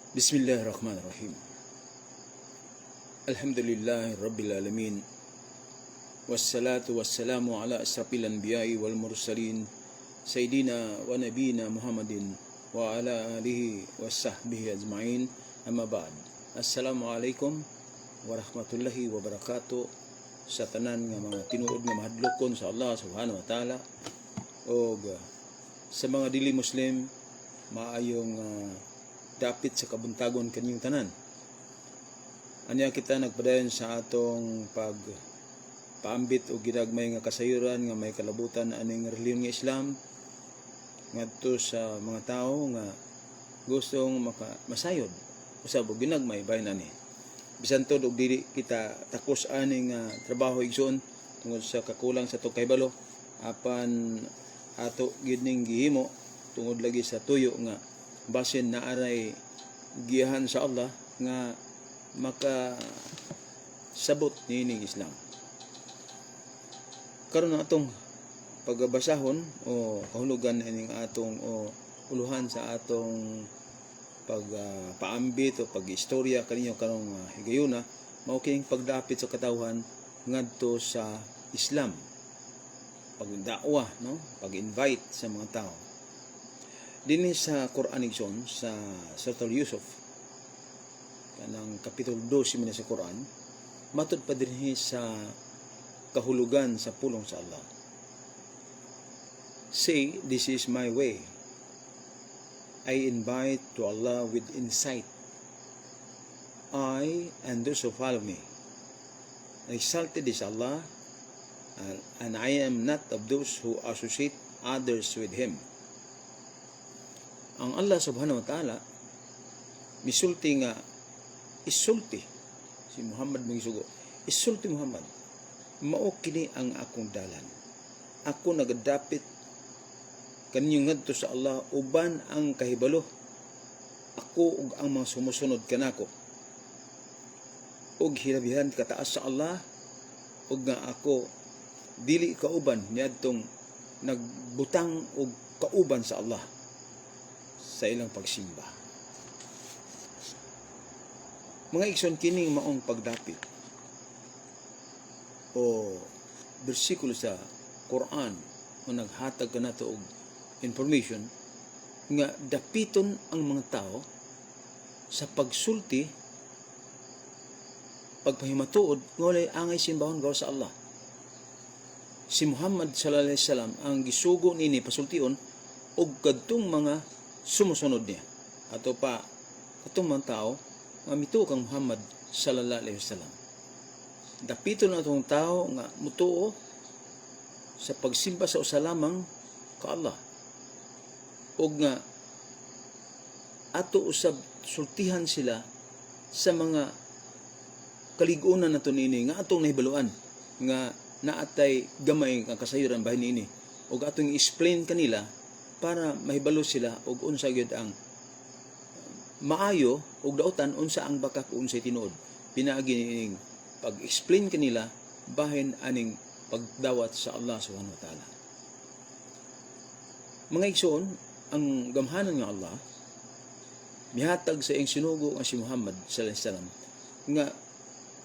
Bismillahirrahmanirrahim. Alhamdulillahi Rabbil Alamin. Wassalatu wassalamu ala asrafil anbiya'i wal mursalin Sayyidina wa nabina Muhammadin wa ala alihi wa sahbihi ajma'in. Amma ba'd. Assalamualaikum warahmatullahi wabarakatuh. Sa tanan nga mga tinuod nga mahadlokon sa Allah subhanahu wa ta'ala o sa mga dili Muslim maayong dapit sa kabuntagon kanyang tanan. Anya kita nagpadayon sa atong paambit o ginagmay nga kasayuran nga may kalabutan aning relihiyon nga Islam ngadto sa mga tao nga gustong masayod usab og ginagmay bahin ani. Bisan tod og dili kita takos aning trabaho igsoon tungod sa kakulang sa to kahibalo apan ato gid ning gihimo tungod lagi sa tuyo nga basin na aray giyahan sa Allah nga makasabot nining Islam. Karon atong pagbasahon o kahulugan ining atong o uluhan sa atong pagpaambit o pag-istorya kaninyo karong higayuna mao kining pagdapit sa katawhan ngadto sa Islam. Pagdakwa, no? Pag-invite sa mga tao. Dinhi sa Quran igsoon sa Surah Yusuf kanang kapitulo 12 sa Quran matud pa dinhi sa kahulugan sa pulong sa Allah. Say, this is my way. I invite to Allah with insight. I and those who follow me. Exalted is Allah, and I am not of those who associate others with Him. Ang Allah subhanahu wa ta'ala misulti nga isulti si Muhammad mangisugo. Isulti Muhammad, mao kini ang akong dalan. Ako nagadapit kaninyong ngadto sa Allah uban ang kahibalo. Ako ug ang mga sumusunod kanako. Ug hilabihan kataas sa Allah ug nga ako dili kauban niadtong nagbutang og kauban sa Allah sa ilang pagsimba. Mga igsoon kining maong pagdapit o bersikulo sa Quran o naghatag kanato og information nga dapiton ang mga tao sa pagsulti pagpahimatuod nga walay angay simbahon gawa sa Allah. Si Muhammad sallallahu alaihi wasallam ang gisugo nini pasultion og kadtong mga sumusunod niya ato pa katong mga tao nga mituo kang Muhammad sallallahu alaihi wasallam. Dapiton na itong tao nga mutuo sa pagsimba sa usa lamang ka Allah og nga ato usab sultihan sila sa mga kaligunan nato nini nga atong nahibaluan nga naatay gamay nga kasayuran bahin ini og atong i-explain kanila para mahibalo sila og unsa gyud ang maayo og dautan unsa ang baka kung unsay tinuod. Pinaagi ning pag-explain kanila bahin aning pagdawat sa Allah subhanahu wa ta'ala. Mga igsoon, ang gamhanan nga Allah mihatag sa iyang sinugo nga si Muhammad sallallahu alaihi wasallam nga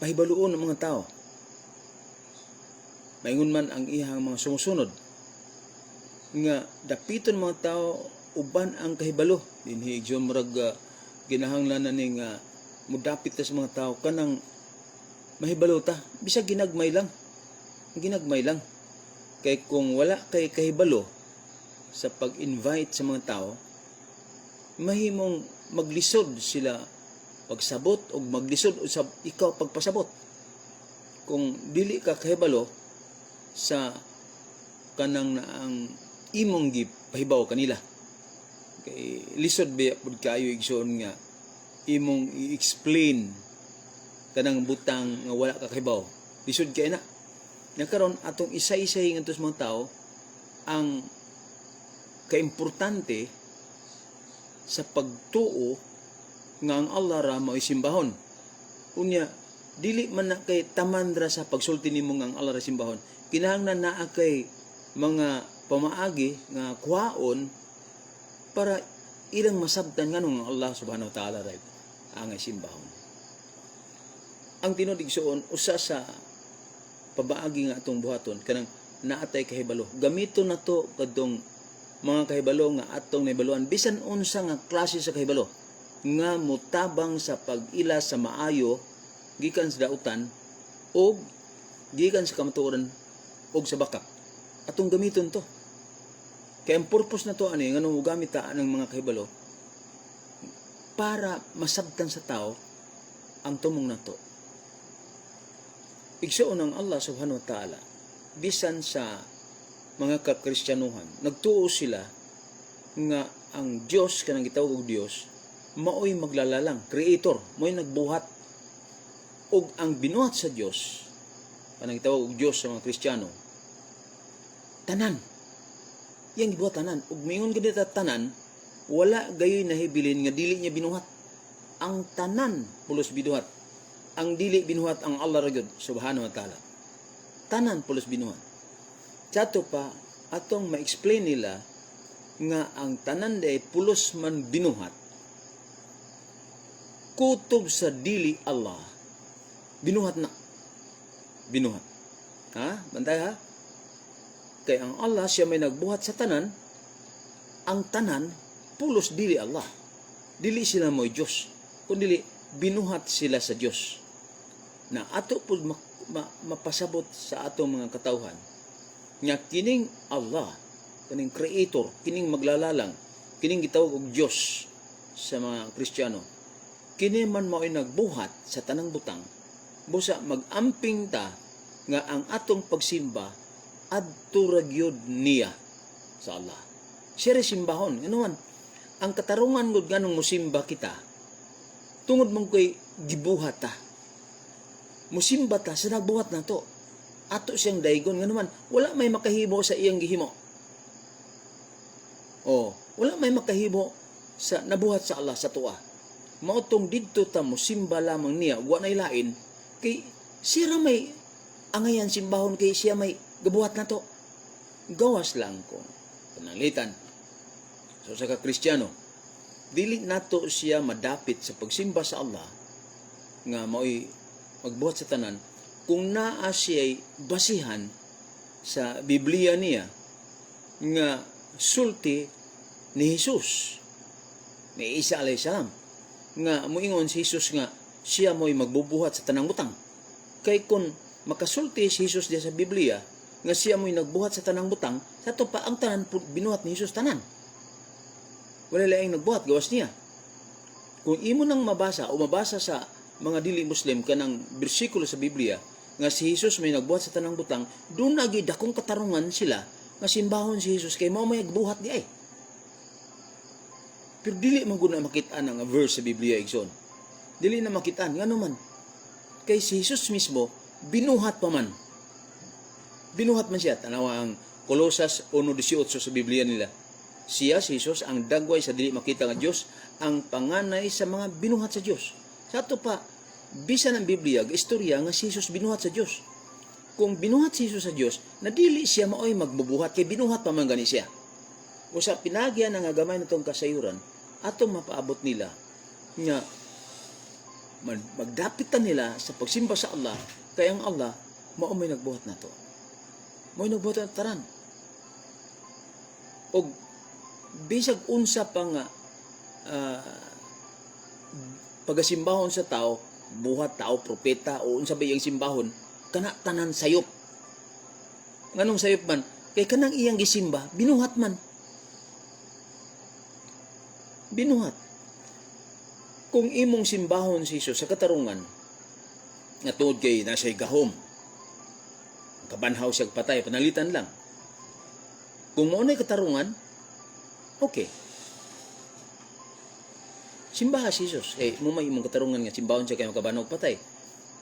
pahibaluon ng mga tao. Maingon man ang iyang mga sumusunod nga dapiton mga tao uban ang kahibalo dinhi igsoon murag ginahanglan na ning mudapit ta sa mga tao kanang mahibalo ta bisag ginagmay lang kay kung wala kay kahibalo sa pag-invite sa mga tao mahimong maglisod sila pagsabot o maglisod usab ikaw pagpasabot kung dili ka kahibalo sa kanang naang imong gipahibaw kanila. Kay lisod ba pud kaayo igsoon nga imong i-explain kanang butang nga wala ka kahibaw. Lisod kay na. Nakaron atong isa-isay ngadto sa mga tao ang kaimportante sa pagtuo nga ang Allah ra mao simbahon. Unya dili man na kay tamandra sa pagsulti nimo nga ang Allah ra simbahon. Kinahanglan naa kay mga pamaagi nga kuhaon para ilang masabtan nganong Allah subhanahu wa ta'ala ray angay simbahon. Ang tinud igsuon usa sa pabaagi nga atong buhaton kanang naatay kahibalo. Gamiton nato kadtong mga kahibalo nga atong nahibaluan bisan unsa nga klase sa kahibalo nga mutabang sa pag-ila sa maayo gikan sa dautan o gikan sa kamatuoran o sa bakak. Atong gamiton to. Kaya ang purpose na to ani nga nung gamit ta ng mga kahibalo para masabtan sa tao ang tumong nato. Igsuon ng Allah subhanahu wa ta'ala bisan sa mga kakristyanuhan nagtuo sila nga ang Dios kanang gitawag og Dios maoy maglalalang creator mo'y nagbuhat og ang binuhat sa Dios kanang gitawag og Dios sa mga Kristiyano tanan yang gibuhat tanan ug mingon gid ta tanan wala gayoy nahibilin nga dili niya binuhat ang tanan pulos binuhat. Ang dili binuhat ang Allah ragud subhanahu wa ta'ala. Tanan pulos binuhat. Chato pa atong ma-explain nila nga ang tanan day pulos man binuhat. Kutob sa dili Allah. Binuhat na. Binuhat. Ha? Bantay ha? Kay ang Allah siya may nagbuhat sa tanan. Ang tanan pulos dili Allah. Dili sila mo'y Diyos. Kundi binuhat sila sa Diyos. Na ato po mapasabot sa atong mga katawhan nga kining Allah, kining creator, kining maglalalang, kining gitawag og Dios sa mga Kristiyano, kini man mao'y nagbuhat sa tanang butang, busa magamping ta nga ang atong pagsimba adto ra gyud niya sa Allah. Siya rin simbahon. Ano man, ang katarungan gud nganong musimba kita, tungod mong ko'y gibuhat ta. Musimba ta sa nagbuhat na to. Ato siyang daygon nga naman wala may makahimo sa iyang gihimo. Wala may makahimo sa nabuhat sa Allah sa tuwa. Mautong didto ta musimba lamang niya wa nay lain kay siya may angayan simbahon kay siya may gabuhat na to. Gawas lang ko pananglitan. So sa Kristiyano, dili nato siya madapit sa pagsimba sa Allah nga mao'y magbuhat sa tanan kung naa siya'y basihan sa Biblia niya nga sulti ni Jesus ni Isa alayhisalam nga muingon si Jesus nga siya mo'y magbubuhat sa tanang butang. Kay kung makasulti si Jesus diya sa Biblia nga siya mo'y nagbuhat sa tanang butang, sa to pa ang tanan binuhat ni Jesus tanan. Wala laing nagbuhat gawas niya. Kung imo nang mabasa o mabasa sa mga dili Muslim kanang bersikulo sa Biblia nga si Jesus may nagbuhat sa tanang butang, doon na gid akong katarungan sila nga simbahon si Jesus kay mao may nagbuhat di ay. Pero dili man gud na makit-an ang verse sa Biblia igsoon. Dili na makit-an ngano man. Kay si Jesus mismo binuhat pa man. Binuhat man siya. Tanawa ang Kolosas 1:18 sa Biblia nila. Siya, si Jesus, ang dagway sa dili makita nga Diyos, ang panganay sa mga binuhat sa Diyos. Sa ato pa, bisan ang Biblia, istorya nga si Jesus binuhat sa Diyos. Kung binuhat si Jesus sa Diyos, nadili siya maoy magbubuhat, kay binuhat pa man gani siya. O sa pinagyan nga gamay na itong kasayuran, atong mapaabot nila nga magdapitan nila sa pagsimba sa Allah, kaya ang Allah, mao may nagbuhat na to. May nagbuhat na taran. O bisag unsa pa nga pagasimbahon sa tao, buhat tao, propeta, o unsa ba iyang simbahon, kana tanan sayop. Nganong sayop man? Kay kanang iyang gisimba, binuhat man. Binuhat. Kung imong simbahon si Jesus sa katarungan, nga tuod kay nasa'y gahom, kabanhaw siyag patay, panalitan lang. Kung maunay katarungan, okay. Simbaha si Jesus. Mumay imong katarungan nga simbahon siya kay makabanhaw patay.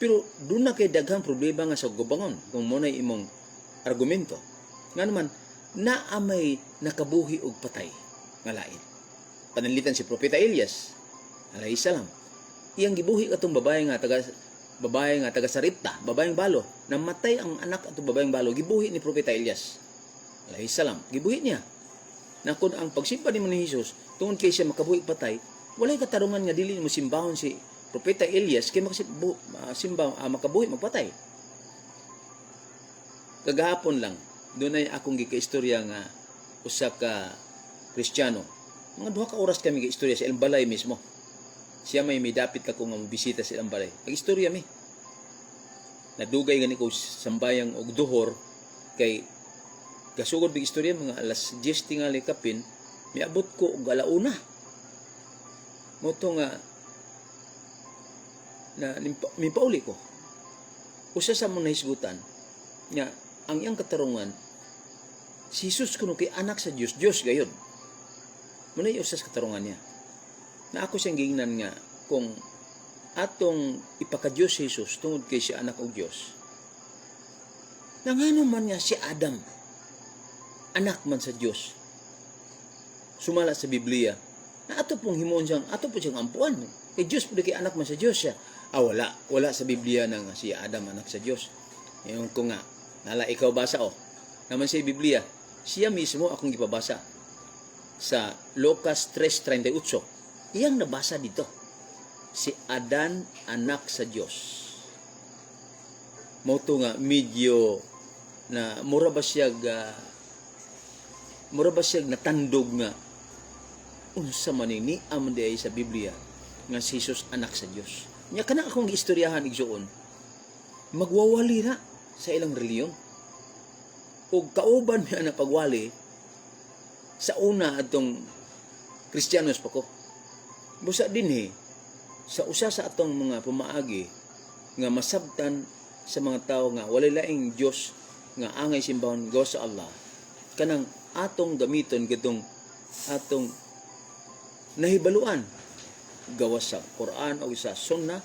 Pero doon na kay daghang problema nga sa gubangon kung maunay imong argumento. Nga naman, naamay nakabuhi og patay nga lain. Panalitan si Propeta Elias, alayhisalam. Iyang gibuhi katong babae nga taga Saripta, babaeng balo, namatay ang anak atong babaeng balo, gibuhi ni Propeta Elias, alayhisalam. Gibuhi niya. na kung ang pagsimba ni Jesus tungod kay siya makabuhi patay, walay katarungan nga dili mo simbahon si Propeta Elias kay makabuhi magpatay. Kagahapon lang, doon ay akong gikaistorya nga usa ka Kristiyano. Mga 2 ka oras kami gikaistorya sa ilang balay mismo. Siya may dapit ka kung bisita sa ilang balay. Nag-istorya mi. Nadugay gani ko sambayang og duhor kay kasugod big istorya mga alas 10 tingali kapin, miabot ko og alauna. Moto nga na mipauli ko. Usa sa mga nahisgutan nga ang iyang katarungan si Jesus kuno kay anak sa Dios, Dios gayon. Munay usa sa katarungan niya. Na ako siyang gingnan nga kung atong ipaka-Diyos si Jesus tungod kay siya anak og Dios. Nangano man nga si Adam anak man sa Dios. Sumala sa Biblia na ato pong himon siyang ato po siyang ampuan. Kay Dios pud kay anak man sa Dios siya. Wala sa Biblia na nga si Adam anak sa Dios. Ngayon ko nga nala ikaw basa naman sa Biblia siya mismo akong gipabasa sa Lucas 3:38. Iyang nabasa dito. Si Adan anak sa Dios. Moto nga medyo na mura ba siya natandog nga unsa man ni amon di ay sa Biblia nga si Jesus anak sa Dios. Nya kana akong giistoryahan igsuon. Magwawali na sa ilang reliyon. Ug kauban niya na pagwali sa una atong Kristiyanos pa ko. Busa dinhi sa usa sa atong mga pamaagi nga masabtan sa mga tao nga walay laing Dios nga angay simbahon gawa sa Allah. Kanang atong gamiton kitong atong nahibaluan gawa sa Quran o sa Sunnah,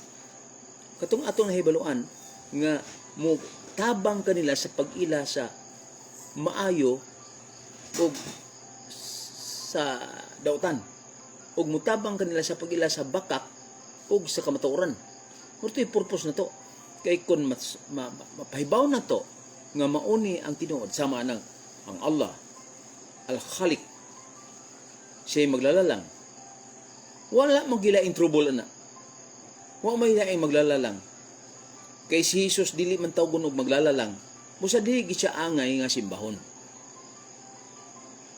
katong atong nahibaluan nga mo tabang kanila sa pag-ila sa maayo o sa dautan o mutabang kanila sa pag-ila sa bakak o sa kamatuoran. Murto yung purpose na to. Kay kung mapahibaw na to nga mauni ang tinuod sama ng ang Allah Al-Khaliq, siya'y maglalalang. Wala magilaing trouble na. Wala may laing maglalalang. Kay si Jesus dili man tawgon og maglalalang. Busa dili gid siya angay nga simbahon.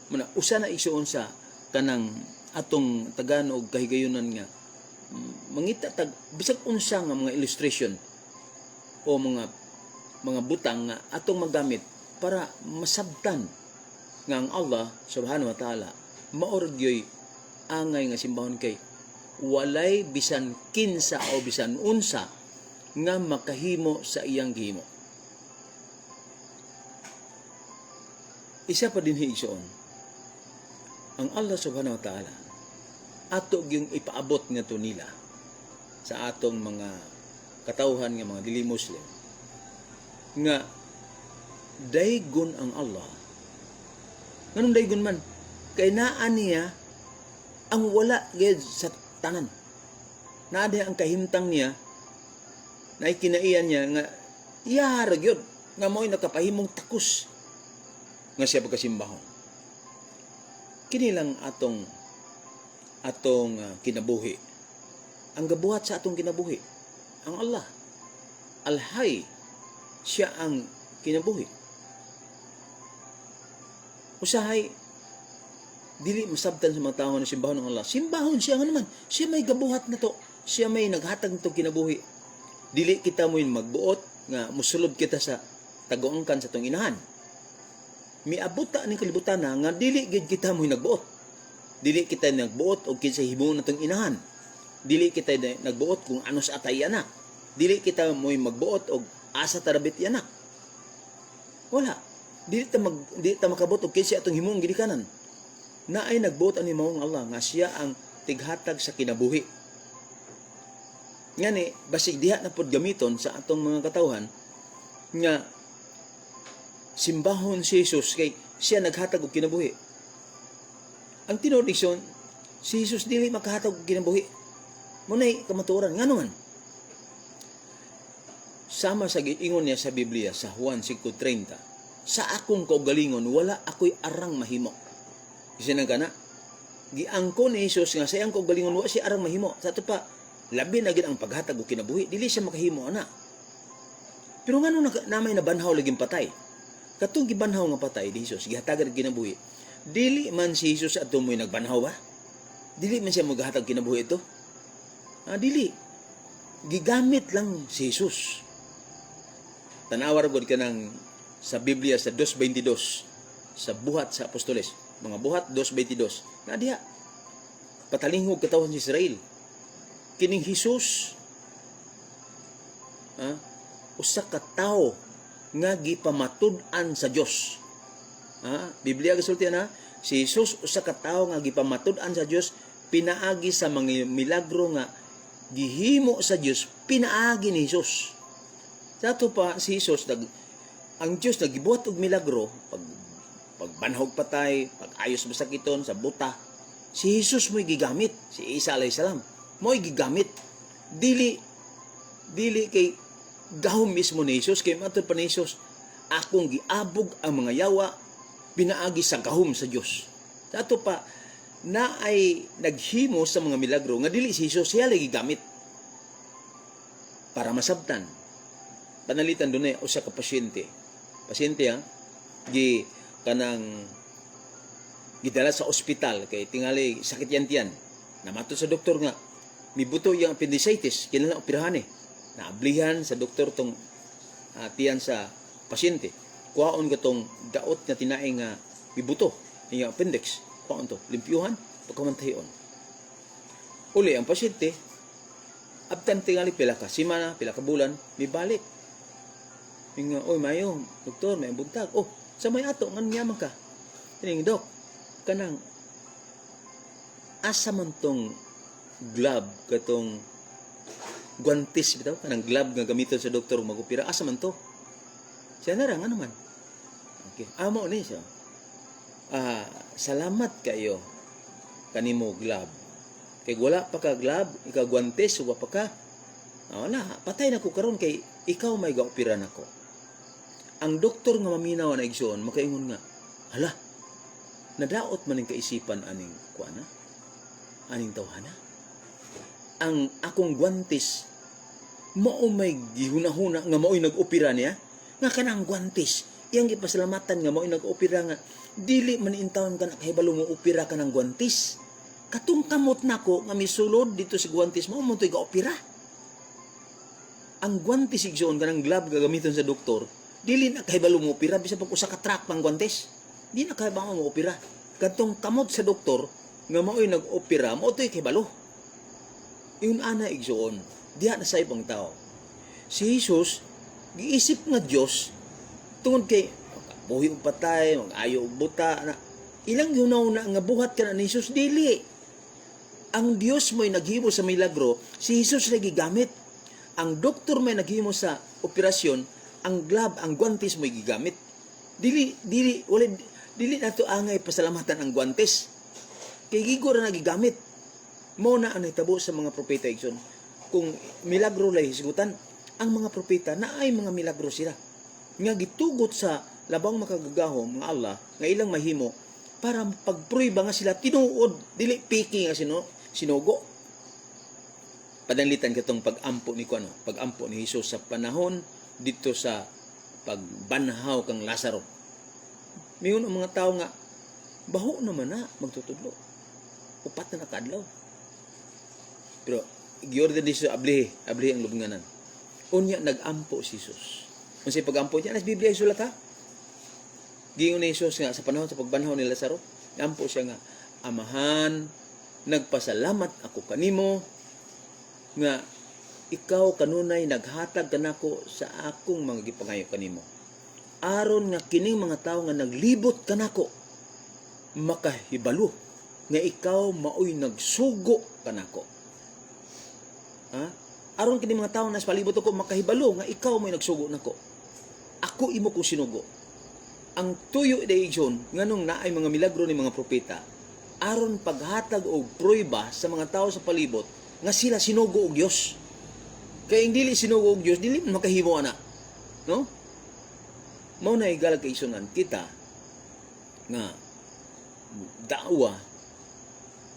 Muna usa na igsuon sa kanang atong Tagalog kahigayunan nga mangita tag bisag unsa nga mga illustration o mga butang nga atong magamit para masabtan nga ang Allah subhanahu wa ta'ala maorgyoy angay nga simbahon kay walay bisan kinsa o bisan unsa nga makahimo sa iyang gihimo. Isa pa din hiigsoon, ang Allah subhanahu wa ta'ala ato gyung ipaabot nga to nila sa atong mga katawhan nga mga dili Muslim nga daygon ang Allah. Nganong daygon man? Kay naa niya ang wala gayud sa tanan. Naa ang kahimtang niya na ikinaiyan niya nga iyahara gyud nga mo'y nakapahimong takus nga siya pagkasimbahon. Kini lang atong kinabuhi. Ang gabuhat sa atong kinabuhi ang Allah Al-Hayy, siya ang kinabuhi. Usahay dili masabtan sa mga tao na simbahon ng Allah. Simbahon siya nga naman. Siya may gabuhat na to. Siya may naghatag nitong kinabuhi. Dili kita mo magbuot nga musulod kita sa taguangkan sa tong inahan. Miabot ta ning kalibutan na nga dili gid kita mo nagbuot. Dili kita nagbuot og kinsa himuon natong inahan. Dili kita nagbuot kung ano sa atay anak. Dili kita mo magbuot og asa tarabit anak. Wala. Dili ta makabot og kinsa atong himuong gidikanan. Naay nagbuot ani maong Allah nga siya ang tighatag sa kinabuhi. Ngani basig diha na pod gamiton sa atong mga katawhan nga simbahon si Jesus kay siya naghatag og kinabuhi. Ang tinuod igsoon, si Jesus dili makahatag og kinabuhi. Munay kamatuoran ngano man. Sama sa giingon niya sa Biblia sa Juan 5:30, sa akong kaugalingon wala ako'y arang mahimo. Kasi kana giangko ni Jesus nga sayang kog galingon wa siya arang mahimo. Sa ato pa labi na gid ang paghatag og kinabuhi, dili siya makahimo ana. Pero ngano namay nabanhaw laging patay. Katong gibanhaw nga patay di Jesus gihatagan og kinabuhi. Dili man si Jesus adto mo'y nagbanhaw ba? Dili man siya maghatag kinabuhi ito. Dili. Gigamit lang si Jesus. Tanawar gud kanang sa Biblia sa 2:22 sa buhat sa apostoles, mga buhat 2:22. Na diha patalingog katawan sa Israel. Kining Jesus usa ka tawo nga gipamatud-an sa Dios. Biblia gisulti na si Jesus usa ka tawo nga gipamatud-an sa Dios, pinaagi sa mga milagro nga gihimo sa Dios, pinaagi ni Jesus. Dato pa si Jesus ang Dios nagibuhat og milagro, pagbanhog patay, pag-ayos masakiton sa buta. Si Jesus mo'y gigamit, si Isa alayhis salam mo'y gigamit. Dili kay gahom mismo ni Jesus, kay matod pa ni Jesus, akong giabog ang mga yawa, pinaagi sa gahom sa Dios. Dato pa na ay naghimo sa mga milagro nga dili si Jesus siya lagi gamit para masabtan. Panalitan dunay usa ka pasyente gi kanang gidala sa ospital kay tingali sakit yan namatud sa doktor nga mibuto yung appendicitis kinahanglan operahan naablihan sa doktor tong tiyan sa pasyente kuhaon gatong daot nga tinaing nga mibuto yung appendix kuhaon to limpyuhan pagkamantahion uli ang pasyente abtan tingali pila ka semana pila ka bulan mibalik nga oy mayo doktor may buntag sa may ato ngan yaman ka tining dok kanang asa man tong glove katong guantes bitaw kanang glove nga gamiton sa doktor magopera asa man to siya na ra ano man okay amo ni siya salamat kayo kanimo glove kay wala pa ka glove ikaw guantes wa pa ka wala patay na ko karon kay ikaw may gaopera nako. Ang doktor nga maminaw na igsoon makaingon nga hala nadaot man ning kaisipan aning kuana aning tawhana ang akong guantes mao may gihunahuna nga mao'y nag-opera niya nga kanang guantes iyang gipasalamatan nga mao'y nag-opera nga dili man intawon ka nakahibalo mo opera ka ng guantes katong kamot nako nga misulod dito sa guantes mao mo to'y ga-opera ang guantes igsoon kanang glove gagamiton sa doktor dili na kahibalo mo opera bisan pag usa ka track pang guantes di na kahibalo mo opera katong kamot sa doktor nga mao'y nag-opera mao to'y kahibalo yun ana igsoon diha na sa ibang tao si Jesus giisip nga Dios tungod kay buhi og patay mag-ayo og buta na ilang yunaw na nga buhat ka na ni Jesus dili ang Dios mo'y naghimo sa milagro si Jesus lagi gamit ang doktor may naghimo sa operasyon ang glove, ang guantes mo'y gigamit. Dili nato angay pasalamatan ang guantes. Kay gigo ra nagigamit. Mao na ang nahitabo sa mga propeta igsoon. Kung milagro lay hisgutan, ang mga propeta naay mga milagro sila. Nga gitugot sa labang makagagahom nga Allah nga ilang mahimo para pagpruiba nga sila tinuod, dili piki nga sinugo. Padalitan katong pag-ampo ni Jesus sa panahon dito sa pagbanhaw kang Lazaro. Miyon ang mga tao nga baho naman na magtutudlo. Upat na nakadlaw. Pero giorder di sa ablihi ang lubnganan. Unya nagampo si Jesus. Unsay pagampo niya sa Biblia isulat ha. Giingon ni Jesus nga sa panahon sa pagbanhaw ni Lazaro, gampo siya nga amahan, nagpasalamat ako kanimo nga ikaw kanunay naghatag kanako sa akong mga gipangayo kanimo. Aron nga kining mga tawo nga naglibot kanako makahibalo nga ikaw maoy nagsugo kanako. Aron kining mga tawo nas palibot ako makahibalo nga ikaw may nagsugo nako. Ako imo kong sinugo. Ang tuyo daigson nganong naay mga milagro ni mga propeta aron paghatag og prueba sa mga tawo sa palibot nga sila sinugo og Dios. Kaya ang dili sinugo og Dios, dili makahimo ana. No? Mao na igalag kay isunan kita nga da'wa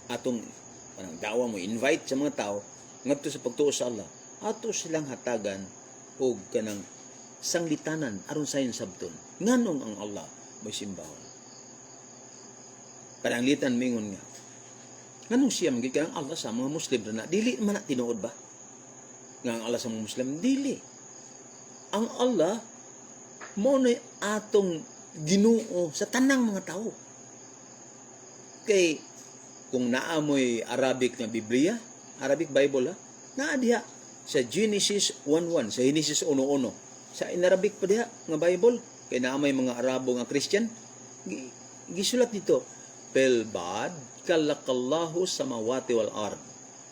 atong parang da'wa mo invite sa mga tao ngadto sa pagtuo sa Allah, ato silang hatagan og kanang sanglitanan aron sa sabton nganong ang Allah may simbahon. Pananglitan mingon nga nganong siya magiging kanang Allah sa mga Muslim na dili man na tinuod ba nga ang Allah sa mga Muslim? Dili. Ang Allah mo na atong Ginoo sa tanang mga tao. Kay kung naamoy Arabic na Biblia, Arabic Bible naa diha sa Genesis 1:1, sa Genesis 1:1. Sa in Arabic pa diha nga Bible, kay naamay mga Arabo nga Christian, gisulat dito, Pel bad kalakallahu samawati wal ard.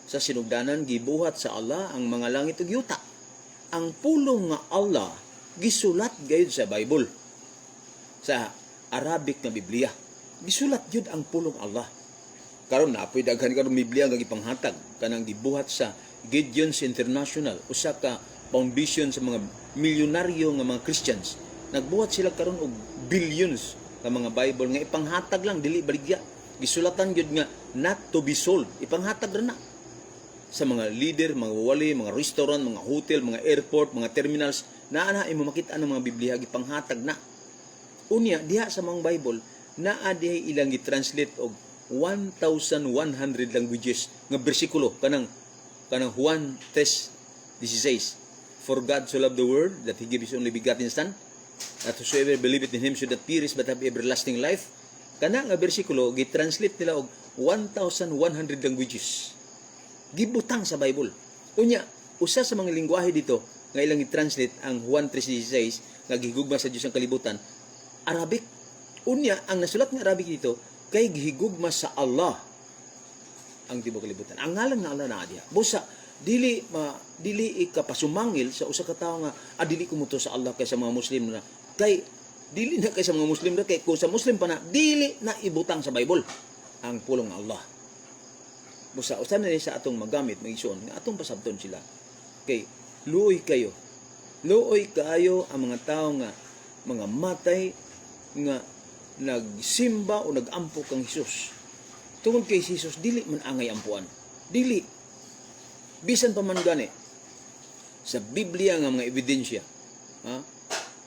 Sa sinugdanan gibuhat sa Allah ang mga langit ug yuta. Ang pulong nga Allah gisulat gayud sa Bible. Sa Arabic na Biblia, gisulat yun ang pulong Allah. Karon na apoy daghan karon Biblia nga gipanghatag kanang gibuhat sa Gideon's International, usa ka foundation sa mga milyonaryo nga mga Christians. Nagbuhat sila karon og billions ka mga Bible nga ipanghatag lang dili baligya. Gisulatan gyud nga not to be sold, ipanghatag ra na sa mga leader, mga wali, mga restaurant, mga hotel, mga airport, mga terminals, naa imo makita ng mga Biblia gipanghatag na. Unya diha sa mga Bible naa diha ilang gi-translate og 1,100 languages nga bersikulo kanang Juan 3:16. For God so loved the world that He gave His only begotten Son, that whosoever believeth in Him should not perish but have everlasting life. Kana nga bersikulo gi-translate nila og 1,100 languages. Gibutang sa Bible. Unya, usa sa mga lingwahe dito nga ilang i-translate ang Juan 3:16 nga gihigugma sa Dios ang kalibutan, Arabic. Unya, ang nasulat nga Arabic dito kay gihigugma sa Allah ang tibuok kalibutan. Ang ngalan nga Allah naa diha. Busa dili ikapasumangil sa usa ka tawo nga dili kumuto sa Allah kay sa mga Muslim na kay dili na kay sa mga Muslim na kay kung sa Muslim pa na dili na ibutang sa Bible ang pulong nga Allah. Busa usa na sa atong magamit magigsoon nga atong pasabton sila kay luoy kayo ang mga tao nga mga matay nga nagsimba o nagampo kang Hesus. Tungod kay Hesus dili man angay ampuan, dili bisan pa man gani sa Biblia nga mga ebidensya,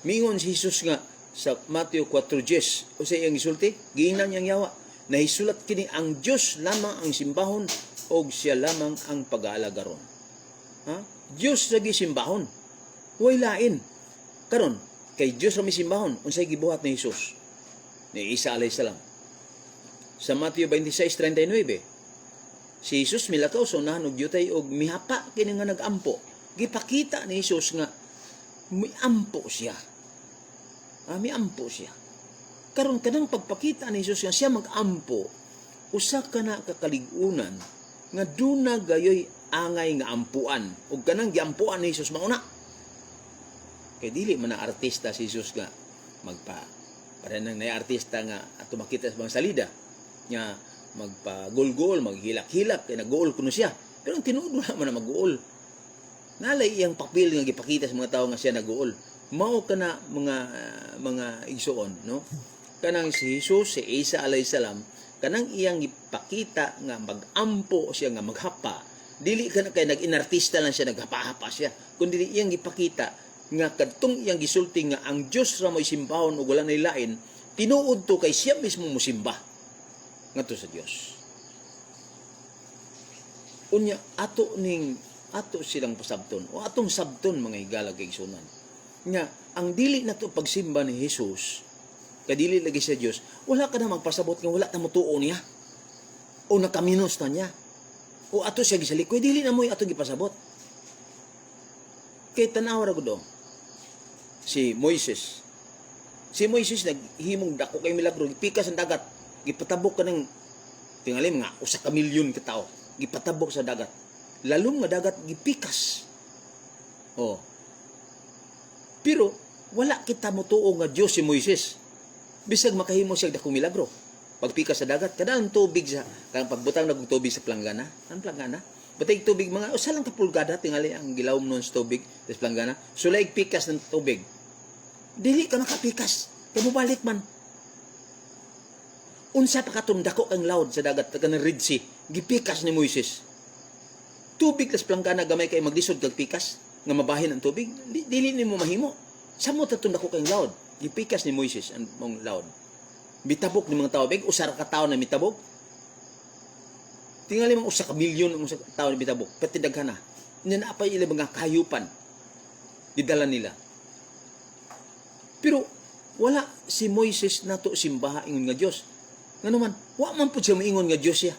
mingon si Hesus nga sa Mateo 4:10 o sa iyang gisulti giingnan niyang yawa na hisulat kini ang Dios lamang ang simbahon o siya lamang ang pag-aalagaron. Dios lagi simbahon, way lain. Karon kay Dios ra mi simbahon unsay gibuhat ni Hesus ni Isa alayhis salam sa Mateo 26:39. Si Hesus milakaw sa unahan og yutay og mihapa kini nga nagampo. Gipakita ni Hesus nga miampo siya. Miampo siya. Karon kanang pagpakita ni Hesus nga siya magampo, usa ka na kakaligunan nga duna gayoy angay nga ampuan ug kanang giampuan ni Hesus mauna. Kay dili man na artista si Hesus nga para nang nay artista nga ato makita sa mga salida nga magpa-gol-gol, maghilak-hilak kay nag-goal kuno siya. Pero ang tinuod wala man na mag-goal. Nalay iyang papel nga gipakita sa mga tawo nga siya nag-goal. Mao kana mga igsoon, no? Kanang si Hesus, si Isa alayhis salam, kanang iyang gipakita nga magampo siya nga maghapa. Dili kana kay nag-inartista lang siya naghapa-hapa siya, kundi iyang gipakita nga kadtong iyang gisulti nga ang Dios ra mo'y simbahon ug wala nay lain, tinuod to kay siya mismo mosimba ngadto sa Dios. Unya ato silang pasabton o atong sabton mga higala kay igsunan. Nga ang dili nato pagsimba ni Hesus kadili lagi sa Dios, wala ka na magpasabot nga wala ta motuo niya o nakaminos na niya o ato siya gisalikoy, dili na mo ato gipasabot. Kay tanaw ra gud si Moises naghimong dako kay milagro, gipikas ang dagat, gipatabok ka ng tingali mga 1 milyon ka tao, gipatabok sa dagat, lalong nga dagat gipikas. Pero wala kita motuo nga Dios si Moises bisag makahimo siya dakong milagro pagpikas sa dagat. Kadang tubig sa kanang pagbutang nagong tubig sa planggana, ang planggana batay tubig mga usa lang ka pulgada tingali ang gilawom non sa tubig sa planggana, sulay pikas ng tubig, dili ka makapikas, kay mubalik man. unsa pa katong dako kang laod sa dagat kanang Red Sea gipikas ni Moises. Tubig las plangkana gamay kay maglisod kag pikas nga mabahin ang tubig, dili nimo mahimo. Samo tatong dako kang laod gipikas ni Moises ang mong laod. Mitabok ni mga tao big usa ka tawo na mitabok. Tingali mga usa ka milyon ang usa ka tawo na mitabok, pati daghan na. Nya pa ila mga kahayupan didala nila. Pero wala si Moises nato simbaha ingon nga Dios. Ngano man, wa man pud siya moingon nga Dios siya.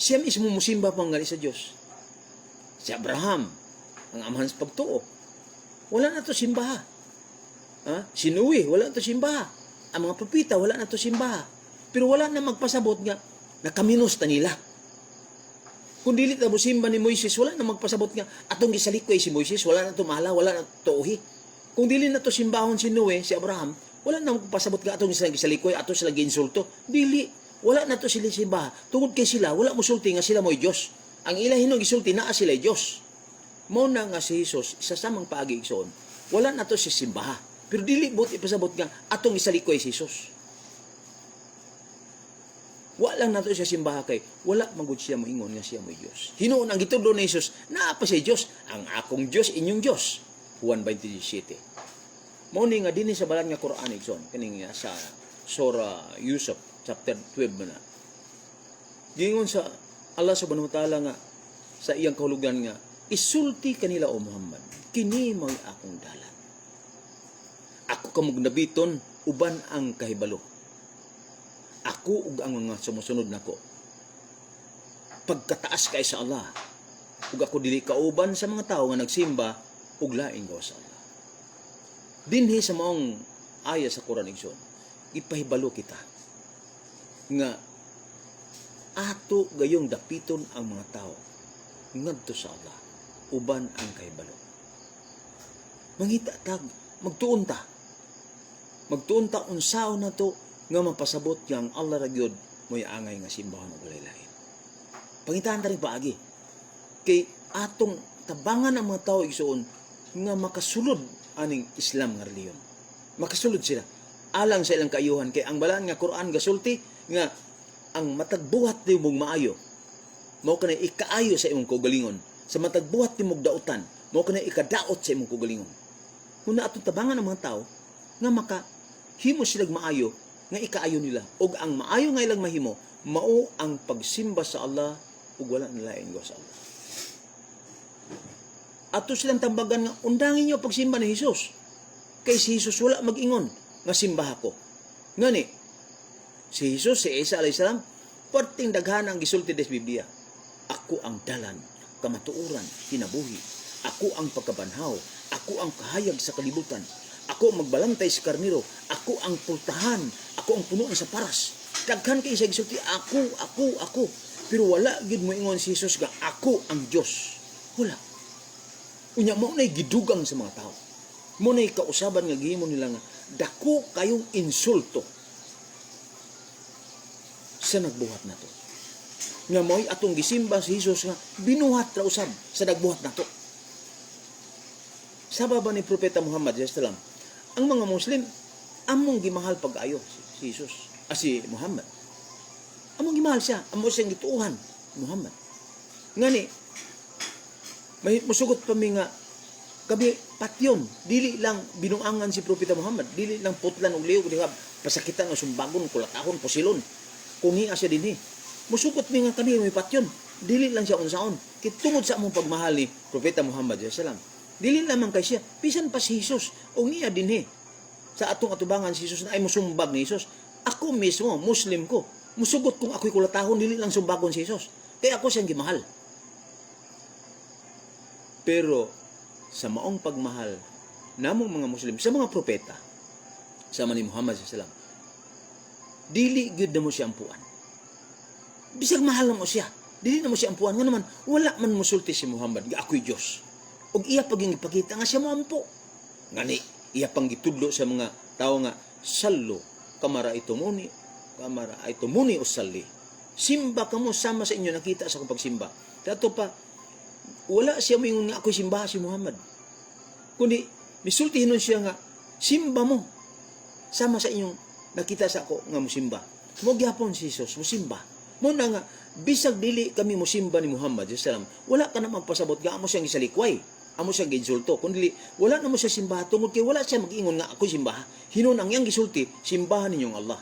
Siya mismo musimba pangali sa Dios. Si Abraham, ang amahan sa pagtuo, wala na to simbaha. Si Noe, wala na to simbaha. Ang mga propeta, wala na to simbaha. Pero wala na magpasabot nga, nakaminos na nila. Kung dili na musimba ni Moises, wala na magpasabot nga, atong gisalikoy si Moises, wala na to mala, wala na to uhi. Kung dili na to simbahon si Noe, si Abraham, wala na magpasabot nga atong gisalikoy, atong sila ginsulto. Dili, wala na to sila simbaha. Tungod kay sila, wala musulti nga sila mo'y Diyos. Ang ilahin ng gisulti naa sila Diyos. Mao na nga si Jesus, isa samang paagi igsoon, wala na to si simbaha. Pero dili bot ipasabot nga atong gisalikoy si Jesus. Wala lang nato siya simbaha kay wala magud siya moingon nga siya mo'y Dios. Hinuon ang gitudlo ni Jesus, naa pa siya Dios, ang akong Dios inyong Dios. Juan 20:17. Mao ni nga dinhi sa balang nga Quran igsoon kaning sa Surah Yusuf chapter 12 na. Gingon sa Allah subhanahu wa ta'ala nga sa iyang kahulugan nga isulti kanila o Muhammad, kini mo'y akong dalan. Ako kamug nabiton uban ang kahibalo. Ako ug ang mga sumusunod nako. Pagkataas kay sa Allah, ug ako dili kauban sa mga tawo nga nagsimba ug laing gawa sa Allah. Dinhi sa maong aya sa Quran igsoon, ipahibalo kita nga ato gayong dapiton ang mga tao ngadto sa Allah uban ang kahibalo. Mangita tag magtuon ta unsaon nato nga mapasabot yang Allah ra gyud moy angay nga simbahan ug lain-lain. Pangitaan ta rin paagi kay atong tabangan ang mga tao igsoon nga makasulod aning Islam nga reliyon. Makasulod sila alang sa ilang kaayuhan kay ang balaan nga Quran gasulti nga ang matagbuhat ti mong maayo mao kanay ikaayo sa imong kaugalingon. Sa matagbuhat ti mong dautan mao kanay ikadaot sa imong kaugalingon. Kuna atong tabangan ang mga tao nga makahimo silang maayo nga ikaayo nila ug ang maayo nga ilang mahimo mao ang pagsimba sa Allah ug wala na lain go sa Allah. Ato silang tambagan nga undangin niyo pagsimba ni Jesus. Kay si Jesus wala mag-ingon nga simbaha ko. Ngani si Jesus, si Isa alayhis salam, perting daghan ang gisulti des Biblia. Ako ang dalan, kamatuoran, kinabuhi. Ako ang pagkabanhaw. Ako ang kahayag sa kalibutan. Ako ang magbalantay sa karniro. Ako ang pultahan. Ako ang punuan sa paras. Daghan kay sa gisulti, ako. Pero wala gid mo ingon si Jesus nga ako ang Dios. Wala. Unya mo nay gidugang sa mga tao. Mo nay kausaban nga gihimo nila nga dako kayong insulto sa nagbuhat nato. Nga mo'y atong gisimba si Jesus nga binuhat ra usab sa nagbuhat nato. Sa baba ni Propeta Muhammad sallallahu alaihi wasallam, ang mga Muslim among gimahal pag-ayo si Jesus, si Muhammad. Among gimahal siya, among siyang gituuhan Muhammad. Ngani may musugot pa mi nga kabi patyon, dili lang binuangan si Propeta Muhammad, dili lang putlan og liog diha pasakitan o sumbagon kulatahon posilon. Kung hiya siya dinhi. Musugot mi nga kami may patyon. Dili lang siya unsaon. Kitungod sa among pagmahal ni Propeta Muhammad sallallahu alaihi wasallam. Dili lamang kay siya, bisan pa si Jesus o niya dinhi. Sa atong atubangan si Jesus na ay musumbag ni Jesus. Ako mismo, Muslim ko. Musugot kung ako'y kulatahon, dili lang sumbagon si Jesus. Kaya ako siyang gimahal. Pero sa maong pagmahal namong mga Muslim, sa mga propeta, sama ni Muhammad sallallahu alaihi wasallam, dili gyud na mo siya ampuan. Bisag mahal na mo siya, dili na mo siya ampuan. Nga naman, wala man musulti si Muhammad nga ako'y Diyos. Og iya pag ipakita nga siya mo ampo. Ngani, iya pang gitudlo sa mga tao nga, sallo, kamara ito muni o salli. Simba ka mo, sama sa inyo, nakita sa kong pagsimba. Dato pa, wala siya mo yung nga ako'y simbaha si Muhammad. Kundi, misultihin nun siya nga, simba mo, sama sa inyong nakita sa ako nga musimba. Mo gyapon si Jesus musimba. Mo na nga bisag dili kami musimba ni Muhammad sallam, wala ka na magpasabot nga amo siyang gisalikway, amo siyang ginsulto, kundi wala na mo siya simbaha tungod kay wala siya mag-ingon nga ako simbaha. Hinon ang iyang gisulti, simbahan ninyong Allah.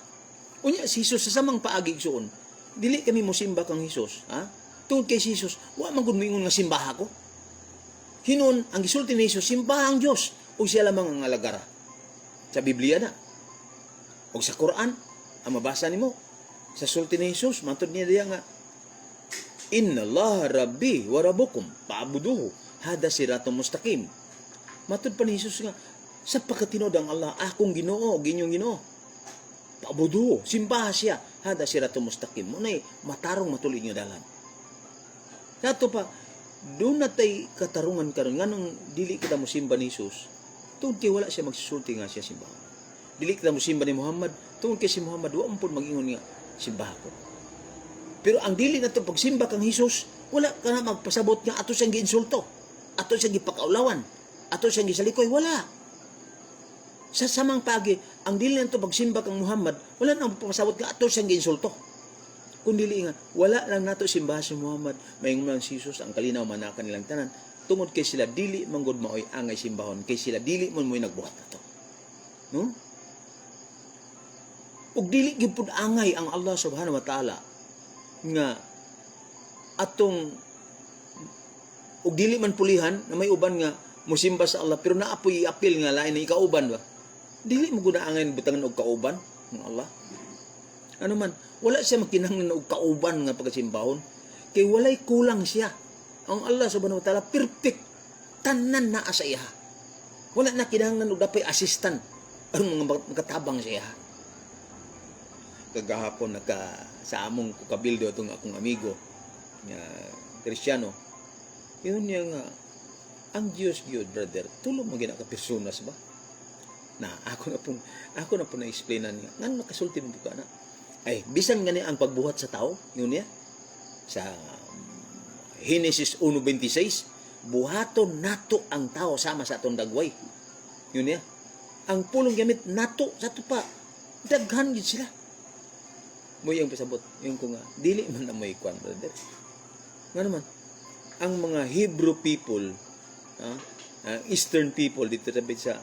Unya si Jesus sa samang paagi igsuon, dili kami musimba kang Jesus, ha? Tungod kay si Jesus, wa man gud moingon nga simbaha ko. Hinon ang gisulti ni Jesus, simbaha ang Dios, o siya lamang ang alagara. Sa Biblia na. O sa Quran, ang mabasa nimo sa sulti ni Jesus, matod niya diya nga, Inna Allah Rabbi wa Rabbukum pa'buduhu hada siratun mustaqim. Matod pa ni Jesus nga, sa pagkatinod ang Allah, akong Ginoo, ginyong Ginoo. Pa'buduhu, simbaha siya, hada siratun mustaqim. Munay matarong matuloy niyo dalan. Kato pa, doon natay katarungan karon nganong dili kita mosimba ni Jesus. Tungod kay wala siya magsusulti nga siya simbahan. Dili kita mosimba ni Muhammad, tungod kay si Muhammad wa man pud mag-ingon nga simbaha ko. Pero ang dili nato pagsimba kang Hesus, wala ka na magpasabot nga ato siyang giinsulto, ato siyang gipakaulawan, ato siyang gisalikoy, wala. Sa samang pagi, ang dili nato pagsimba kang Muhammad, wala na magpasabot nga ato siyang giinsulto. Kung dili nga, wala lang nato simbahan si Muhammad, mayingon si Jesus ang kalinaw man na kanilang tanan, tungod kay sila dili manggod maoy angay simbahon, kay sila dili man mo'y nagbuhat nato. No? Ug dili gyud pud angay ang Allah Subhanahu wa Ta'ala nga atong ug dili man pulihan na may uban nga mosimba sa Allah pero naapoy apil nga lain na ikauban ba. Dili mo gud angay butangan og kauban ng Allah. Ano man, wala siya makinahanglan og kauban nga pagsimbahon kay walay kulang siya. Ang Allah Subhanahu wa Ta'ala perfect, tanan na sa iya. Wala na kinahanglan og dapay assistant aron mga makatabang siya. Kagahapon sa among kabildo itong akong amigo nga Kristiyano, yun niya nga ang Diyos gyud brother tulo mo gina ka personas ba na ako na po na-explainan nga ngano nakasulti mo ka na ay bisan gani ang pagbuhat sa tao yun niya sa Genesis 1:26 buhaton nato ang tao sama sa atong dagway yun niya ang pulong gamit nato sa tupa daghan gid sila mo yung pasabot yung ko nga dili man na may kwan brother nga naman ang mga Hebrew people Eastern people dito sa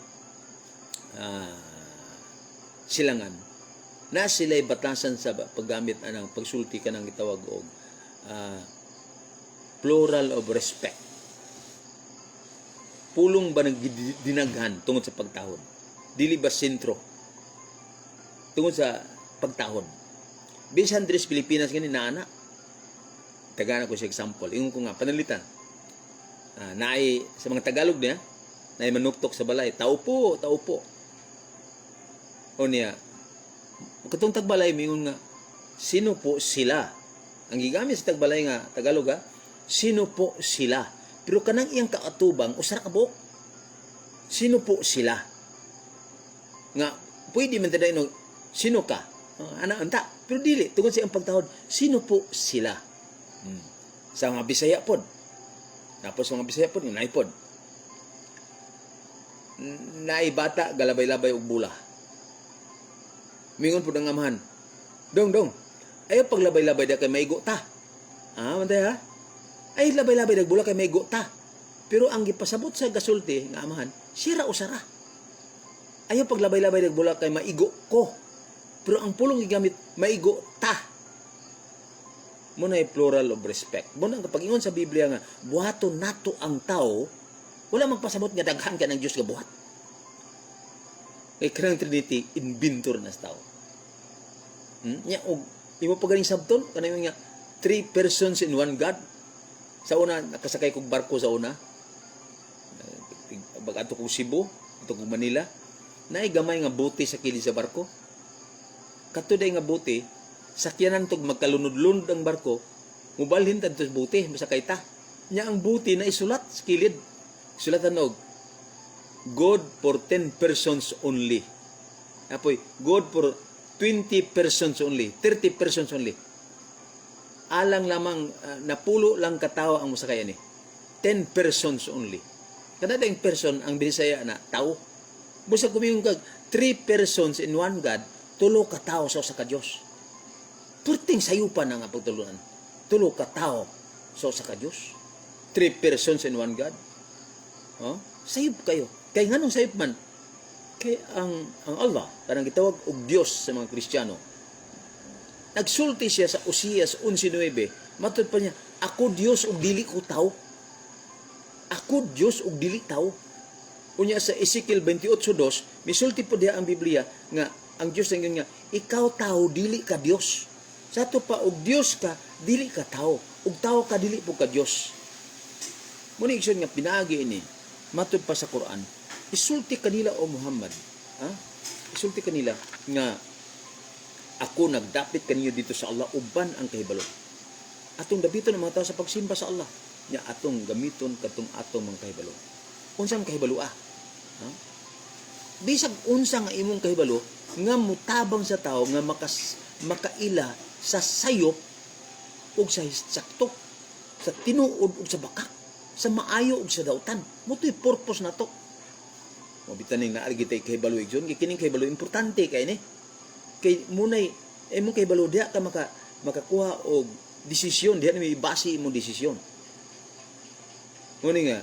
silangan na sila'y batasan sa paggamit ng pagsulti ka ng itawag og plural of respect pulong ba nagdinaghan tungod sa pagtahod dili ba sentro tungod sa pagtahod bisan dres Pilipinas gani na anak. Tagana ko sa example. Yung ko nga panalitan. Naay sa mga Tagalog niya, naay manuktok sa balay. Tao po. O niya, katong tagbalay mingon nga sino po sila? Ang gigamit sa tagbalay nga Tagalog sino po sila? Pero kanang iyang kaatubang usara ka buok. Sino po sila? Nga pwede man taday no sino ka? Ana anta pero dili tungod sa iyang pagtahod sino po sila sa mga Bisaya pod tapos mga Bisaya pod naay pod naay bata galabay-labay og bula mingon pod ang amahan dong ayo paglabay-labay da kay maigo ta mantay ay labay-labay dag bula kay maigo ta pero ang gipasabot sa gasulti nga amahan sira usara ayo paglabay-labay dag bula kay maigo ko pero ang pulong gigamit maigo ta. Muna ay plural of respect. Muna kapag ingon sa Biblia nga buhaton nato ang tao, wala magpasabot nga daghan ka ng Dios nga buhat. Kay kanang Trinity inventor na sa tao. Nya og imo pa ganing sabton kanang nga 3 persons in one God. Sa una nakasakay kog barko sa una. Ato kog Cebu, ato kog Manila, naay gamay nga bote sa kilid sa barko. Katuday nga bote, sakyanan tog magkalunod-lunod ang barko, mubalhin tad sa bote, masakay ta. Nya ang bote na isulat sa kilid. Sulatan og God for 10 persons only. Apoy, God for 20 persons only, 30 persons only. Alang lamang napulo lang katao ang musakay ani. 10 persons only. Kada dayong person ang Bisaya na tao. Busa kumingon kag 3 persons in one God, tulo ka tao sa ka Dios. Turting sayupan na nga pagtulunan. Tulo ka tao sa usa ka Dios. 3 persons in one God. Oh, sayop kayo. Kay nganong sayop man? Kay ang Allah, kanang gitawag og Dios sa mga Kristiyano. Nagsulti siya sa Usias 11:9. Matud pa niya, ako Dios ug dili ko tao. Ako Dios ug dili tao. Unya sa Ezekiel 28:2, misulti po diha ang Biblia nga ang Dios nga ikaw tao dili ka Dios. Sa to pa og Dios ka dili ka tao. Ug tao ka dili po ka Dios. Muna igsoon nga pinaagi ini. Matud pa sa Quran, isulti kanila o Muhammad. Ha? Isulti kanila nga ako nagdapit kaniyo dito sa Allah uban ang kahibalo. Atong dabiton ang mga tao sa pagsimba sa Allah. Nya atong gamiton katong atong mga kahibalo. Unsang kahibalo Ha? Bisag unsa nga imong kahibalo nga mutabang sa tao nga makaila sa sayop ug sa sakto, sa tinuod ug sa bakak, sa maayo ug sa dautan. Motoy purpose na to. Mabitan ning naari kita kahibalo igsoon, kining kahibalo importante kay ni. Kay munay imong kahibalo diha ka makakuha og desisyon, diha ni ibase imong desisyon. Nguni nga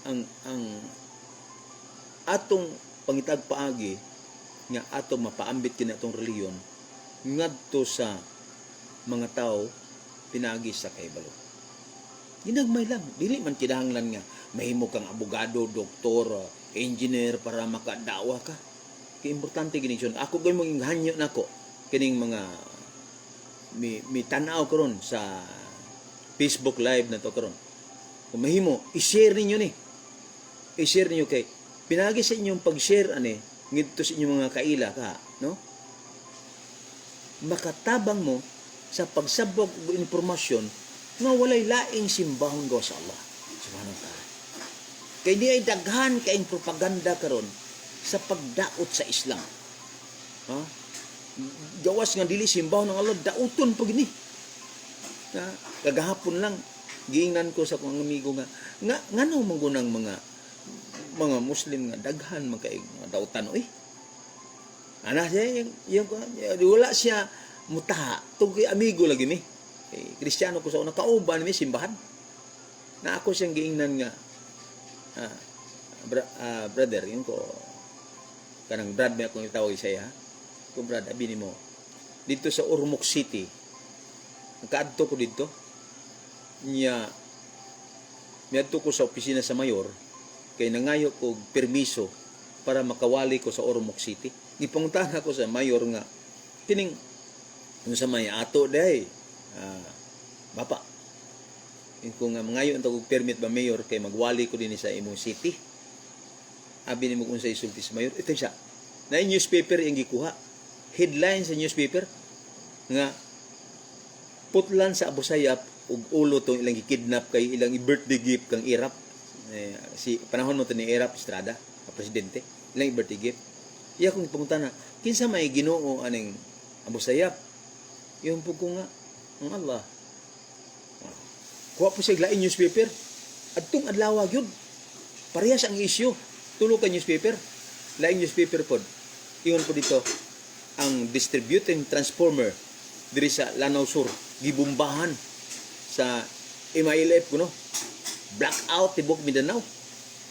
ang atong pangitag paagi nga atong mapaambit kini atong reliyon ngadto sa mga tao pinagi sa kahibalo. Ginagmay lang, dili man kinahanglan nga mahimo kang abogado, doktor, engineer para makadawa ka. Kay importante gini siyon. Ako gay mong hanyo nako kining mga mi tan-aw karon sa Facebook live na to karon. Kung mahimo, i-share ninyo ni. I-share ninyo kay pinagi sa inyong pag-share ani ngidto sa inyong mga kaila ka, no? Makatabang mo sa pagsabog og impormasyon nga walay laing simbahon go sa Allah subhanahu wa ta'ala. Kay di ay daghan kaing propaganda karon sa pagdaot sa Islam. Ha? Gawas nga dili simbahon ng Allah, dauton pag ni. Kagahapon lang giingnan ko sa kong amigo nga ngano manggunang mga Muslim nga daghan magkaig mga dautan oy. Ana siya yung wala siya mutaha tugi amigo lagi mi. Kristiyano ko sa una kauban mi simbahan. Na ako siyang giingnan nga brother yung ko kanang brad may akong itawag siya ha. Ko brad abi nimo dito sa Ormoc City. Nakaadto ko dito. Miadto ko sa opisina sa mayor kay nangayo ko permiso para makawali ko sa Ormoc City. Gipanguntahan ako sa mayor nga kining unsa may ato day bapa ko nga mangayo ang permit ba mayor kay magwali ko din sa imong city. Abi nimo kung sa isulti sa mayor ito siya na newspaper yung gikuha headline sa newspaper nga putlan sa Abu Sayyaf ug ulo tong ilang gikidnap kay ilang birthday gift kang Irap. Si panahon mo to ni Irap Estrada, presidente, ilang birthday gift. Iya kong ipunta na, kinsa may Ginoo aning Abu Sayyaf? Yung po ko nga, ang Allah. Kuha po siya lain newspaper. Adtong adlaw gyud. Parehas ang issue. Tulo ka newspaper. Lain newspaper pod. Ingon po dito, ang distributing transformer diri sa Lanao Sur, gibumbahan sa MILF kuno. Blackout tibok Mindanao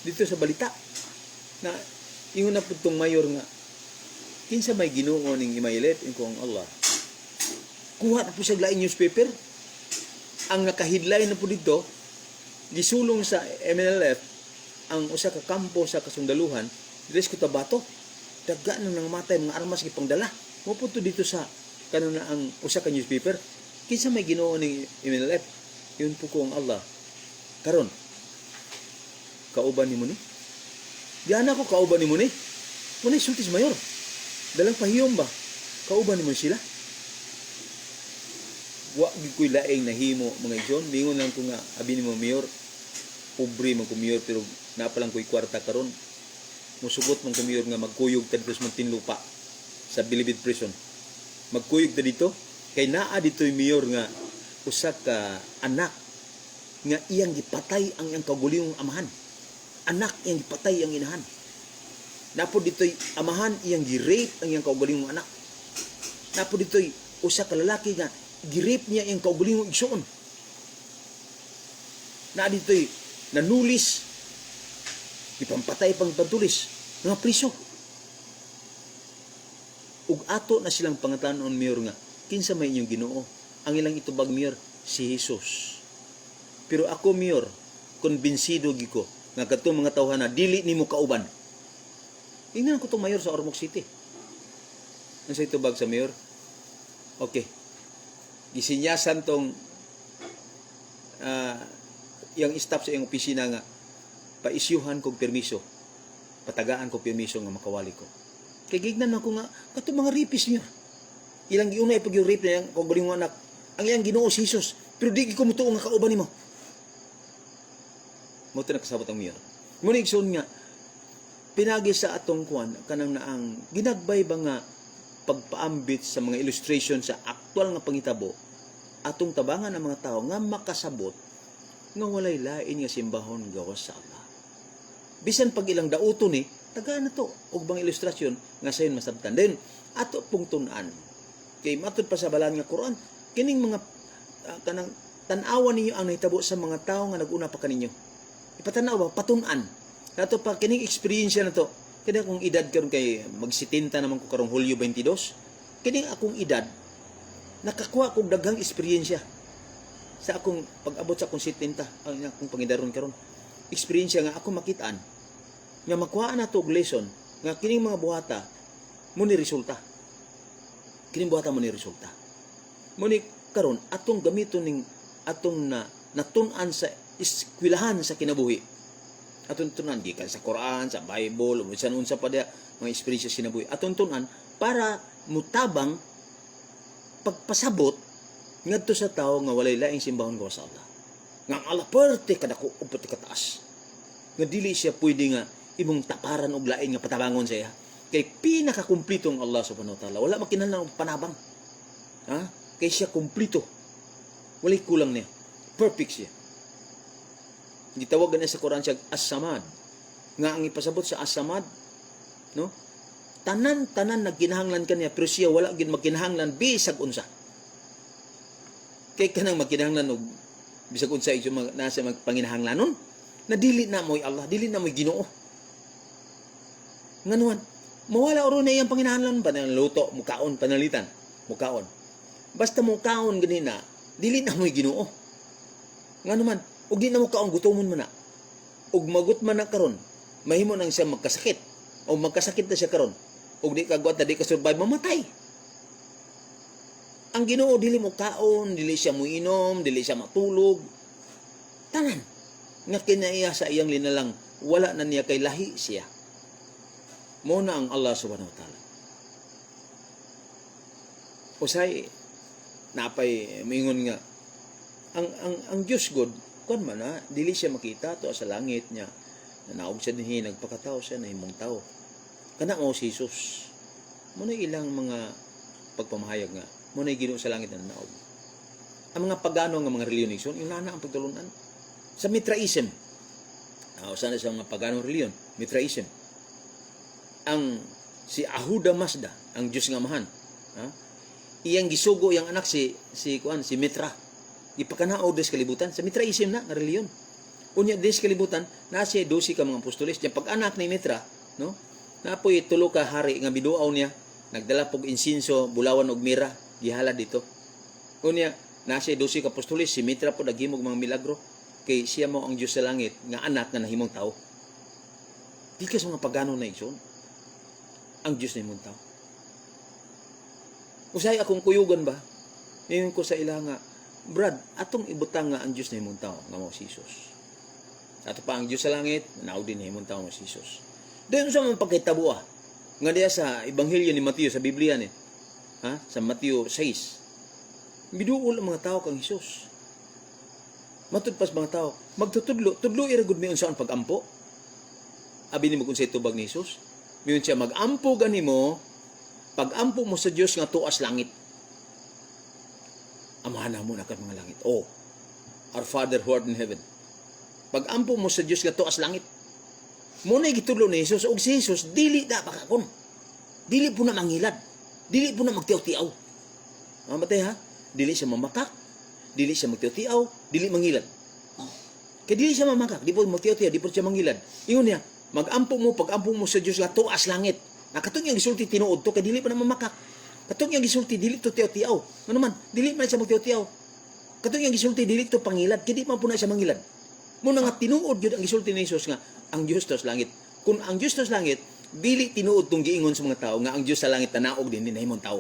dito sa balita na ingon na pud tong mayor nga kinsa may Ginoo ning MILF inko ang Allah. Kuha na po siya lain newspaper. Ang naka-headline na po dito gisulong sa MILF ang usa ka kampo sa kasundaluhan diri sa Cotabato. Daga na nang matay mga armas gipangdala. Mo po to dito sa kanuna ang usa ka newspaper. Kinsa may Ginoo ning MILF? Yun po ko ang Allah. Karon kauban ni mo ni? Diyan ako kauban ni mo ni? Muna sultis mayor. Dalang pahiyom ba? Kauban ni mo sila? Wa ko'y laing nahimo mga igsoon. Bingon lang ko nga, abi ni mo mayor, pobre man ko mayor, pero napalang ko'y kwarta karon. Musugot man ko mayor nga magkuyog ta dito sa Muntinlupa sa Bilibid Prison. Magkuyog ta dito, kay naa dito'y mayor nga usa ka anak nga iyang gipatay ang iyang kaguliyong amahan. Anak iyang gipatay ang inahan. Napo dito'y amahan iyang gi-rape ang iyang kaguliyong anak. Napo dito'y usa ka lalaki nga girip niya iyang kaugalingong igsoon. Na dito'y nanulis, ipampatay pang pantulis, nga priso. Ug ato na silang pangatanon mayor nga, kinsa may inyong Ginoo? Ang ilang itubag mayor, si Jesus. Pero ako mayor, konbinsido giko nga kadtong mga tawhana dili nimo kauban. Ingnan ko tong mayor sa Ormoc City. Ano sa itubag sa mayor? Okay. Gisinyasan tong yang staff sa iyong opisina nga paisyuhan kog permiso. Patagaan ko permiso nga makawali ko. Kay gignan ako nga kato mga rapist niya. Ilang giunay pag yung rape na yang kung galing anak. Ang iyang Ginoo si Jesus. Pero di ko mutuo nga kauban nimo. Mo ta nakasabot ang mayor. Ngunit igsoon nga pinagi sa atong kuan kanang naang ginagbay ba nga pagpaambit sa mga illustration sa aktual nga pangitabo atong tabangan ng mga tao nga makasabot nga walay lain nga simbahon gawas sa Allah. Bisan pag ilang dauto ni tagaan na to og bang ilustrasyon nga sayon masabtan. Then ato pong tun-an kay matud pa sa balaan nga Quran kining mga kanang tan-awan ninyo ang nahitabo sa mga tao nga nag-una pa kaninyo. Ipatanaw ba patun-an. Nato pa kining experience na to. Kaya akong edad karon kay magsitinta naman ko karong Hulyo 22. Kining akong edad nakakuha kog daghang experience sa akong pag-abot sa akong sitinta ang akong pangidaron karon. Experience nga ako makitaan nga makuha na to og lesson nga kining mga buhata mo ni resulta. Kining buhata mo ni resulta. Mo ni karon atong gamiton ning atong natun-an sa eskwelahan sa kinabuhi. Atong tunan gikan sa Quran, sa Bible, o unsa pa dia mga experience sa kinabuhi. Atong tunan para mutabang pagpasabot ngadto sa tao nga walay laing simbahon ko sa Allah. Nga ang Allah perte kadako ug pati kataas. Nga dili siya pwede nga imong taparan og lain nga patabangon sa iya. Kay pinakakumpleto ang Allah subhanahu wa taala. Wala makinahanglan og panabang. Ha? Kay siya kumpleto. Walay kulang niya. Perfect siya. Gitawag na sa Quran siya As-Samad. Nga ang ipasabot sa As-Samad, no? Tanan-tanan nagkinahanglan kaniya pero siya wala gid magkinahanglan bisag unsa. Kay kanang magkinahanglan og bisag unsa iso nasa magpanginahanglanon na dili na mo'y Allah, dili na mo'y Ginoo. Nganuan, mawala oro na iyang panginahanglan panluto, mukaon, panalitan, mukaon. Basta mukaon ganina, dili na mo'y Ginoo. Nganuman, ug di na mukaon gutomon man na. Ug magut man na karon, mahimo nang siya magkasakit. O magkasakit na siya karon. Ug di kagwat na di ka survive, mamatay. Ang Ginoo dili mo kaon, dili siya muinom, dili siya matulog. Tanan nga kinaiya sa iyang linalang, wala na niya kay lahi siya. Mo na ang Allah subhanahu wa taala. Usay napay mingon nga ang Dios God kun man na dili siya makita to sa langit niya. Naog siya dinhi nagpakatao siya na himong tao. Kana mo si Jesus. Mo na ilang mga pagpamahayag nga mo na Ginoo sa langit na naog. Ang mga pagano nga mga reliyon yung nana ang pagtulunan sa Mitraism. Sana sa mga pagano reliyon, Mitraism. Ang si Ahuda Mazda, ang Diyos nga amahan. Iyang gisugo yang anak si Mitra. Ipakanao des kalibutan sa Mitraism na nga reliyon. Unya des kalibutan na siya 12 ka mga apostoles. Yang pag-anak ni Mitra, no? Napoy tulo ka hari nga biduaw niya, nagdala pog insinso, bulawan og mira, gihala dito. Unya na siya 12 ka apostoles, si Mitra po naghimog mga milagro kay siya mo ang Diyos sa langit nga anak nga nahimong tao. Di ka sa mga pagano na igsoon. Ang Diyos na himong tao. Usay akong kuyugan ba? Ngayon ko sa ila nga, Brad, atong ibutang nga ang Diyos na himong tao nga mo si Jesus. Ato pa ang Diyos sa langit, naog din na himong tao nga si Jesus. Doon sa mga pagkitabo nga diya sa Ebanghelyo ni Mateo sa Biblia ni. Sa Mateo 6. Biduol ang mga tao kang Jesus. Matud pas mga tao, magtutudlo, tudlo iragud mi unsaon pagampo. Abi ni mo kun sa tubag ni Jesus. Miyon siya magampo ganimo, pagampo mo sa Dios nga tuas langit. Amahan mo na kat mga langit. Oh, our Father who art in heaven. Pagampo mo sa Dios nga tuas langit. Muna gitulo ni Jesus og si Jesus dili da pakakon. Dili po na mangilad. Dili po na magtiaw-tiaw. Mamatay ha. Dili siya mamakak, dili siya magtiyaw-tiyaw, dili mangilad. Kaya dili siya mamakak, di po magtiyaw-tiyaw, di po siya mangilad. Ingon niya, pag-ampo mo sa Diyos nga tuas langit. Nakatong yung gisulti tinuod to, kaya dili pa na mamakak. Katong yung gisulti, dili to tiyaw-tiyaw. Ano man, dili man siya magtiyaw-tiyaw. Katong yung gisulti, dili to pangilad, kaya di man po na siya mangilad. Muna nga tinuod yun ang gisulti ni Jesus nga, ang Diyos to sa langit. Kung ang Diyos to sa langit, dili tinuod tong giingon sa mga tao nga ang Diyos sa langit tanaog din ni himong tao.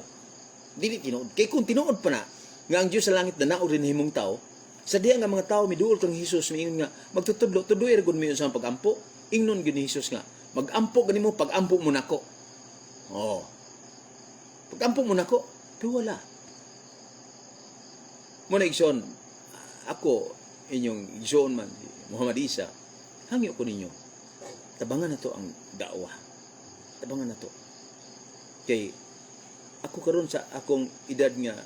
Dili tinuod. Kaya kung tinuod pa na nga ang Diyos sa langit tanaog din ni himong tao, sa diya nga mga tao miduol kang Jesus miingon nga magtutudlo tudoy ra gud mi sa pagampo. Ingnon gid ni Jesus nga magampo gani mo pagampo mo nako. Oh. Pagampo mo nako, pero wala. Mo na igsoon ako inyong igsoon man si Muhammad Isa. Hangyo ko ninyo. Tabangan na to ang da'wa. Tabangan na to. Kay ako karon sa akong edad nga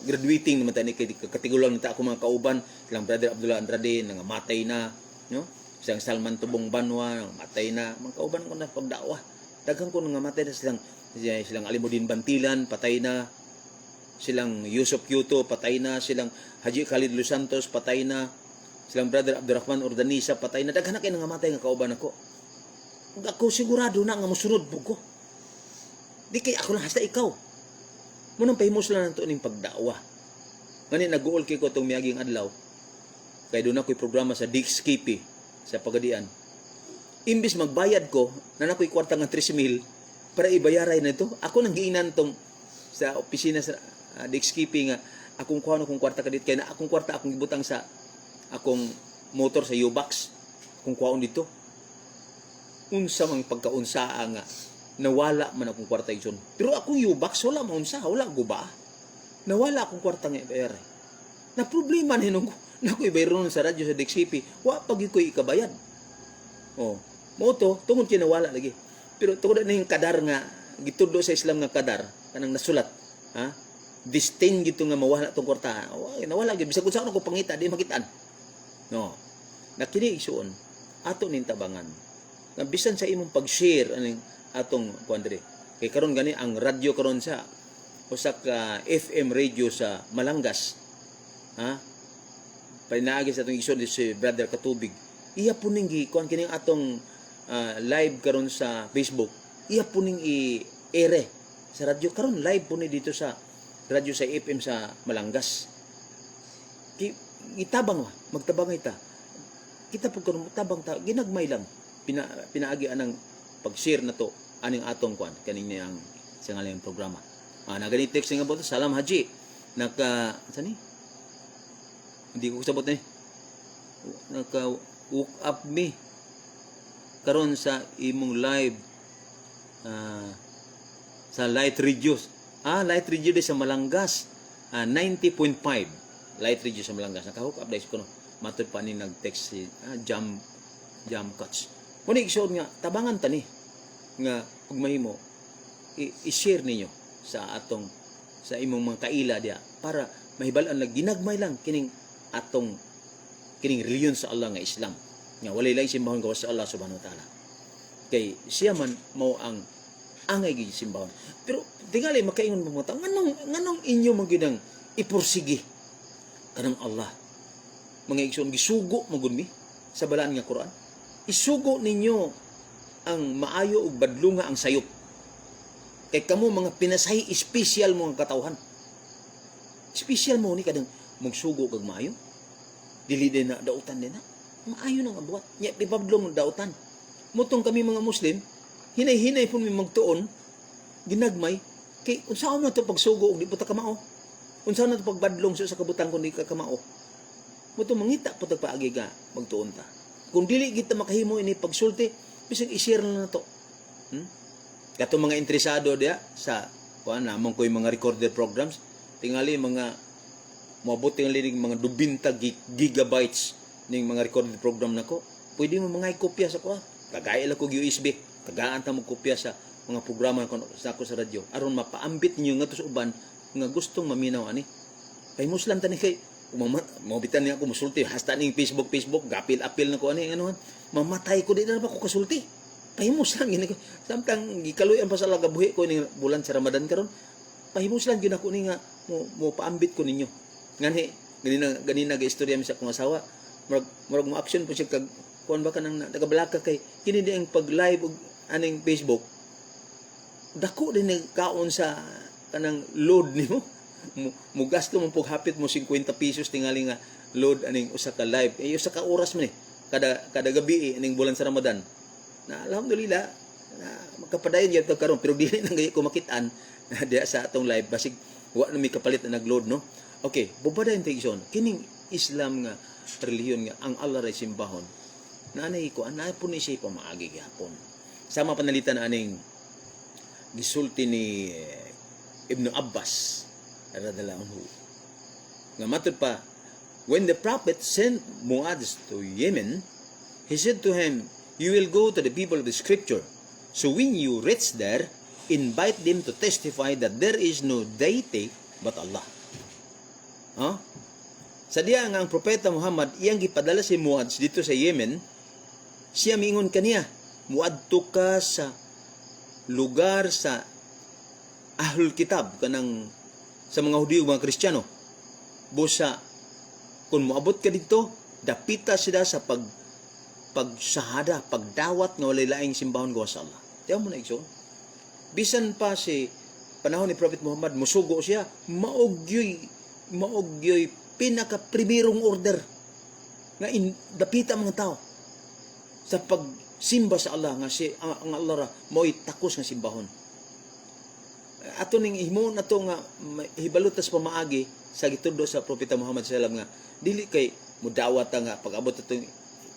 graduating naman tayo kay katigulang nita ako mga kauban silang Brother Abdullah Andrade nga matay na, no? Silang Salman Tubong Banwa matay na, mga kauban ko na pagda'wa. Daghang ko nga matay na silang Alimuddin Bantilan patay na, silang Yusuf Kyoto patay na, silang Haji Khalid Los Santos patay na, silang Brother Abdurrahman Urdanisa patay na. Daghan na kay nga matay nga kauban ako. Ako sigurado na nga mosunod po ko. Di kay ako lang hasta ikaw. Munang pahimos lang nato ning pagda'wa. Ngani nag-uol kay ko tong miaging adlaw. Kay doon ako'y programa sa Dixkipi sa Pagadian. Imbis magbayad ko, na ako'y kwarta nga 3,000 para ibayaray na ito. Ako nang giinan tong sa opisina sa Dixkipi nga akong kuha akong kwarta kadit kay na akong kwarta akong gibutang sa akong motor sa U-Box. Kung kuhaon dito. Unsa mang pagkaunsaa nga nawala man akong kwarta igsoon. Pero akong U-Box wala maunsa, wala guba. Nawala akong kwarta nga ibayar. Na problema ni nung nakoy bayron sa radyo sa Dixkipi, wa pag koy ikabayad. Oh, mo to tungod kay nawala lagi. Pero tungod na yung kadar nga gitudlo sa Islam nga kadar kanang nasulat, ha? Disdain gito nga mawala tong kwarta. Oh, nawala gyud bisag unsa ko pangita di makitaan. No. Nakini igsoon ato ning tabangan. Nga bisan sa imong pag-share aning atong kuandre. Kay karon gani ang radyo karon sa usa ka FM radio sa Malangas. Ha? Pinaagi sa atong igsoon si Brother Katubig. Iya po ning kuan kining atong live karon sa Facebook. Iya po ning i-ere sa radyo karon live po ni dito sa radyo sa FM sa Malangas. Itabang magtabang ita. Kita po karon tabang ta ginagmay lang pinaagi anang pag-share na to aning atong kwan kaning niyang singalang programa. Nagani text nga boto Salam Haji. Sani? Hindi ko sabot ni. Woke up me karon sa imong live sa Light Radio. Light Radio di sa Malangas. 90.5 Light Radio sa Malangas. Naka-hook up dahil ko no. Matud pa ni nag-text si Jam Cuts. Muna igsoon nga, tabangan ta ni nga pag mahimo i-share ninyo sa atong sa imong mga kaila dia para mahibalan lang ginagmay lang kining atong kining reliyon sa Allah nga Islam nga walay lang simbahon gawas sa Allah subhanahu wa taala kay siya man mao ang angay gid simbahon pero tingali makaingon mo ta nganong inyo magidang ipursigi kanang Allah mga igsoon gisugo magud mi sa balaan nga Quran isugo ninyo ang maayo ug badlunga ang sayop. Kay kamo mga pinasay special mo ang katawhan. Special mo ni kadang magsugo kag maayo. Dili din na dautan din na. Maayo nang abuat. Nya di badlong dautan. Mutong kami mga Muslim, hinay-hinay pun mi magtuon ginagmay kay unsa man to pagsugo ug di puta kamao. Unsa na to pagbadlong sa kabutang kun di ka kamao. Mutong mangita puta paagi ka magtuon ta. Kung dili kita makahimo ini pagsulti bisag i-share na to. Kato mga interesado dia sa kuan namang koy mga recorded programs, tingali mga mabuti ang linig mga 20 gigabytes ning mga recorded program nako. Pwede mo mga kopya sa kuan. Kagaya lang kog USB, tagaan ta mo kopya sa mga programa sa ako sa radyo aron mapaambit ninyo ngadto sa uban nga gustong maminaw ani. Kay muslan tani kay mabitan niya ako musulti hasta ning Facebook gapil-apil na ko ani ano mamatay ko di na ba ko kasulti pahimos lang gini ko samtang gikaluyan pa sa lagabuhi ko ning bulan sa Ramadan karon pahimuslan gyud ako ni nga mo paambit ko ninyo. Ngani ganina ga-istorya mi sa akong asawa. Murag mo action po siya kag kuan ba ka nang nagabalaka kay kini di ang pag-live og aning Facebook. Dako din kaon sa kanang load nimo. Mo gasto mo pug hapit mo 50 pesos tingali nga load aning usa ka live. Usa ka oras man kada gabi aning bulan sa Ramadan. Na alhamdulillah na makapadayon gyud karon pero dili nang gay ko makitaan diya sa atong live basig wa na mi kapalit na nag-load no. Okay, bubadayon ta igsoon. Kining Islam nga relihiyon nga ang Allah ray simbahon. Nanay ko anay po ni siya pamaagi gyapon. Sama panalitan aning gisulti ni Ibn Abbas radhiyallahu anhu. Nga matud pa, when the prophet sent Mu'adh to Yemen, he said to him, "You will go to the people of the scripture. So when you reach there, invite them to testify that there is no deity but Allah." Huh? Sadya nga ang propeta Muhammad iyang gipadala si Mu'adh dito sa Yemen, siya miingon kaniya, muadto ka sa lugar sa Ahlul Kitab kanang sa mga Hudiyo mga Kristiyano. Busa kung moabot ka dito, dapita sila sa pagsahada, pagdawat nga walay laing simbahon gawa sa Allah. Tiyaw mo na igsoon. Bisan pa si panahon ni Prophet Muhammad musugo siya, maogyoy pinaka primerong order nga dapita mga tao sa pagsimba sa Allah nga si ang Allah ra mo'y takos nga simbahon. Ato ning himo nato nga hibalutas pamaagi sa gitudlo sa propeta Muhammad sallallahu alaihi wasallam nga dili kay mudawat nga pag-abot atong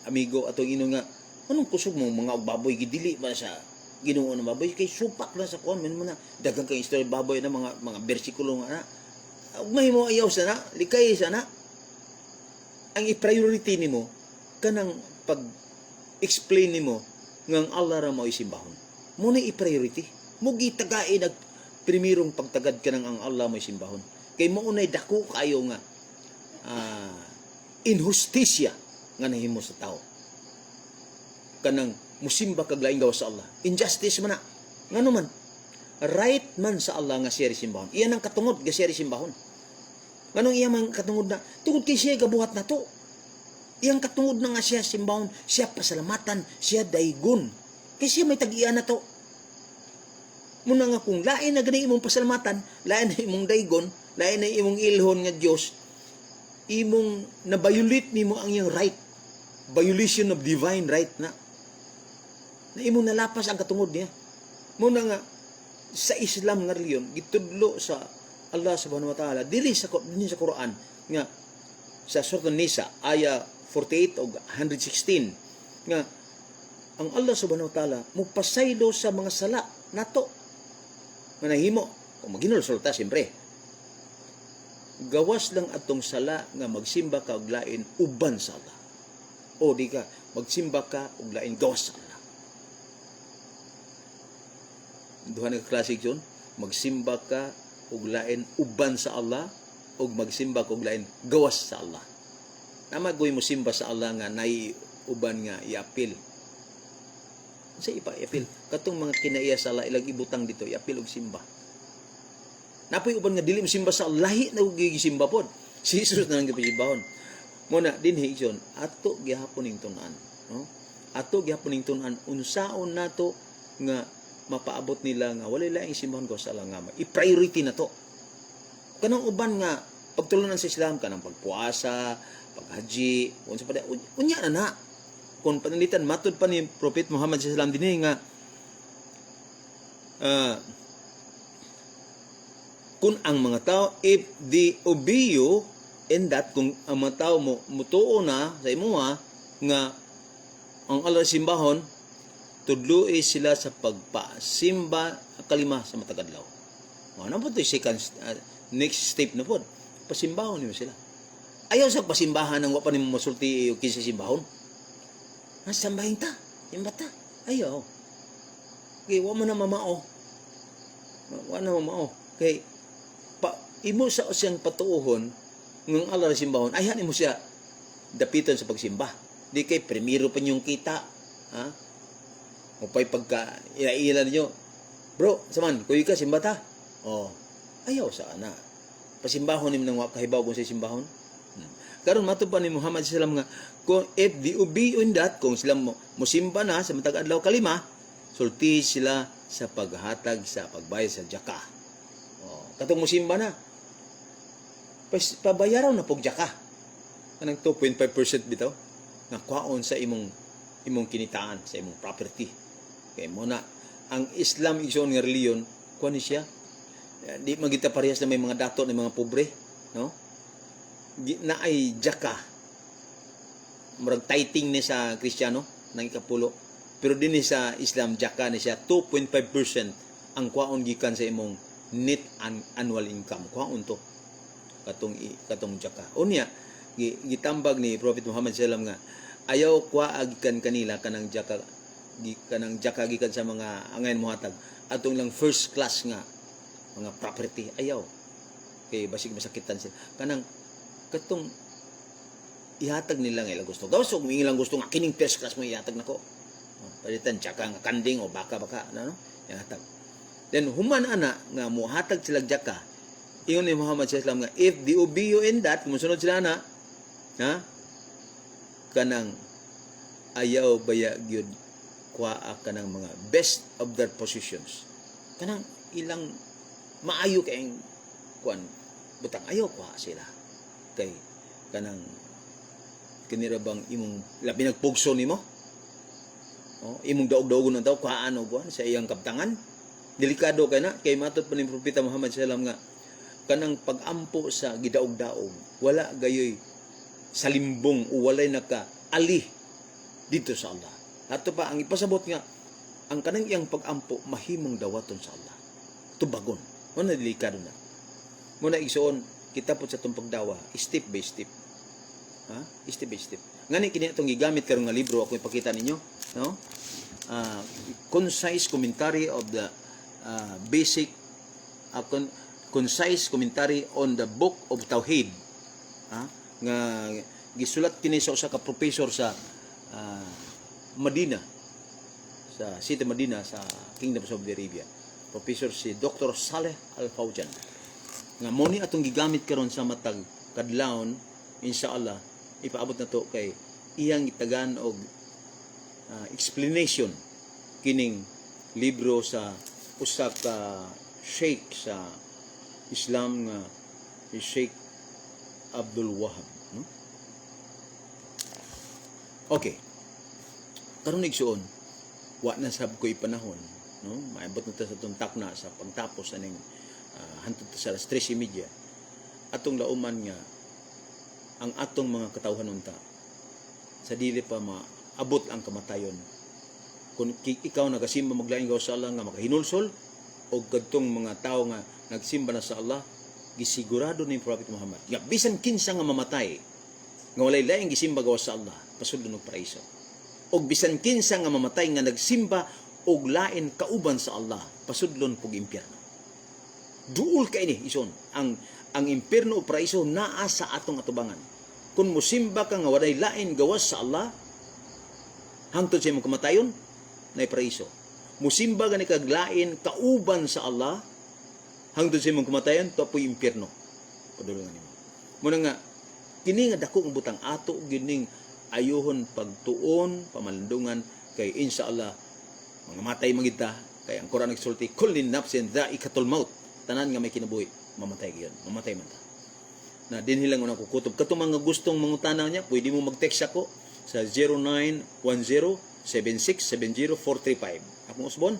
amigo atong ino nga anong kusog mo mga baboy gidili ba sa Ginoo na baboy kay supak na sa kuan man na daghang kay istorya baboy na mga bersikulo nga na ugmay mo ayaw sana likay sana ang i-priority nimo kanang pag-explain nimo nga ang Allah ra mao isimbahon. Mo na i-priority. Mo gitagain nag primerong pagtagad ka ng ang Allah mo isimbahon. Kay mo unay dako kayo nga inhustisya nga nahimo sa tao. Kanang musimba kag laing gawas sa Allah. Injustice man na. Ngano man right man sa Allah nga siya simbahon. Iyan ang katungod nga siya simbahon. Nganong iya man katungod na tungod kay siya gabuhat na to. Iyang katungod na nga siya simbahon, siya pasalamatan, siya daygon. Kay siya may tag-iya na to. Muna nga kung lain na gani imong pasalamatan, lain na imong daygon, lain na imong ilhon nga Dios, imong na-violate nimo ang iyang right. Violation of divine right na. Na imong nalapas ang katungod niya. Muna nga sa Islam nga reliyon gitudlo sa Allah subhanahu wa ta'ala dili sa Quran nga sa Surah An-Nisa aya 48 o 116 nga ang Allah subhanahu wa ta'ala mupasaylo sa mga sala nato nga nahimo kung maginulsulta siyempre gawas lang atong sala nga magsimba ka og lain uban sa Allah o di ka magsimba ka og lain gawas sa Allah. Duha nga klasik yun, magsimba ka og lain uban sa Allah og magsimba ka og lain gawas sa Allah. Namagoy mo simba sa Allah nga nay uban nga iapil. Sa ipa-apil katong mga kinaiya sa Allah ilang ibutang dito iapil og simba. Napoy uban nga dili mo simba sa Allah, lahi na gisimba pod. Si Jesus na lang gipasimbahon. Muna dinhi igsoon ato gihapon ning tun-an, no? Ato gihapon ning tun-an unsaon nato nga mapaabot nila nga walay laing simbahon ko sa Allah nga i-priority na to. Kanang uban nga pagtulunan sa Islam kanang pagpuasa, paghaji, unsa pa unya na. Kung panalitan matud pa ni Prophet Muhammad sallallahu alaihi wasallam dinhi nga kung ang mga tao if they obey you in that kung ang mga tao mo mutuo na sa imuha nga ang Allah simbahon tudluy sila sa pagpasimba kalima sa matagadlaw. Ano po ito second next step na po? Pasimbahon niyo sila. Ayaw sa pasimbahan ng wapa ni masulti o kinsa simbahon. Nasambahin ta, simbata. Ayaw. Okay, wa man na mamao. Wa na mamao. Okay, imo sa siyang patuohon ng Allah na simbahon, ayan mo siya dapiton sa pagsimba. Di kay primero pa niyong kita. Ha? O pa'y pagka ila-ila niyo, bro, saman, kuy ka, simba ta. O, Ayaw sa ana. Pasimbahon nim nang wa kahibaw kung sa simbahon. Karon matupan ni Muhammad sallam nga kung if the obey in that kung sila mosimba na sa matag adlaw kalima, sulti sila sa paghatag sa pagbayad sa jaka. Katong mosimba na. Pabayaraw na pog jaka. Anang 2.5% bitaw nga kwaon sa imong kinitaan, sa imong property. Kay mo na ang Islam igsoon nga reliyon, kuan ni siya. Di magita parehas na may mga dato ng mga pobre, no? Na ay jaka. Murag tithing ni sa Kristiyano nang ikapulo. Pero din ni sa Islam jaka ni siya 2.5% ang kwaon gikan sa imong net annual income. Kwaon to katong jaka. Unya gitambag ni Prophet Muhammad sallam nga ayaw kwa agikan kanila kanang jaka gikan sa mga angayon mohatag atong lang first class nga mga property ayaw kay basig masakitan sila kanang katong ihatag nila nga ilang gusto gawas kung ilang gusto nga kining first class mo ihatag nako palitan jaka nga kanding o baka no ihatag then human ana nga mohatag sila jaka ingon ni Muhammad sallallahu alaihi wasallam nga if the obey you in that musunod sila na ha kanang ayaw baya gyud kwa kanang mga best of their positions kanang ilang maayo kayong kuan butang ayaw kwa sila kay kanang kinirabang imong labi nagpugso nimo imong daog-daogon ng tao kuhaan og kuan sa iyang kaptangan delikado kay na kay matud pa ni Propeta Muhammad sallallahu alaihi wasallam nga kanang pag-ampo sa gidaog-daog wala gayoy sa limbong o walay naka-ali dito sa Allah. Ato pa ang ipasabot nga ang kanang iyang pag-ampo mahimong dawaton sa Allah. Tubagon. Mo na delikado na. Mo na igsoon kita pod sa tong pagdawa step by step. Ha? Step by step. Ngani kini atong gigamit karon nga libro ako ipakita ninyo, no? Concise commentary of the basic concise commentary on the book of Tauhid. Nga gisulat kini sa usa ka professor sa Medina, sa City Medina sa Kingdom of Saudi Arabia. Professor si Dr. Saleh Al-Fawzan. Nga mo ni atong gigamit karon sa matag kadlawon insyaallah ipaabot na to kay iyang itagan og explanation kining libro sa usa ka sheikh sa Islam nga si Sheikh Abdul Wahab, no? Okay. Karon igsuon, wa na sab ko'y panahon, no? Maabot na ta sa tuntak na sa pagtapos aning hantod sa 3:30. Atong lauman nga ang atong mga katawhan unta sa dili pa maabot ang kamatayon. Kung ikaw nagasimba maglaing gawas sa Allah nga makahinulsol o kadtong mga tao nga nagsimba na sa Allah, gisigurado ni Prophet Muhammad nga bisan kinsa nga mamatay nga walay laing gisimba gawas sa Allah pasudlon og paraiso og bisan kinsa nga mamatay nga nagsimba og lain kauban sa Allah pasudlon pug impyerno. Duol kay ni ison ang impyerno o paraiso naa sa atong atubangan. Kung mosimba ka nga walay lain gawas sa Allah hangtod sa imong kamatayon nay paraiso. Musimba gani kag lain kauban sa Allah hangtod sa imong kamatayon tupoy impyerno. Padulungan nimo. Muna nga kini nga dako ang butang ato gining ayuhon pagtuon pamalandungan kay insyaallah mga matay mangita kay ang Quran nagsulti kullin nafsin dha'iqatul maut tanan nga may kinabuhi mamatay gyud mamatay man ta na dinhi lang una ko kutob katong mga gustong mangutana niya pwede mo mag-text ako sa 0910-7670-435 akong usbon.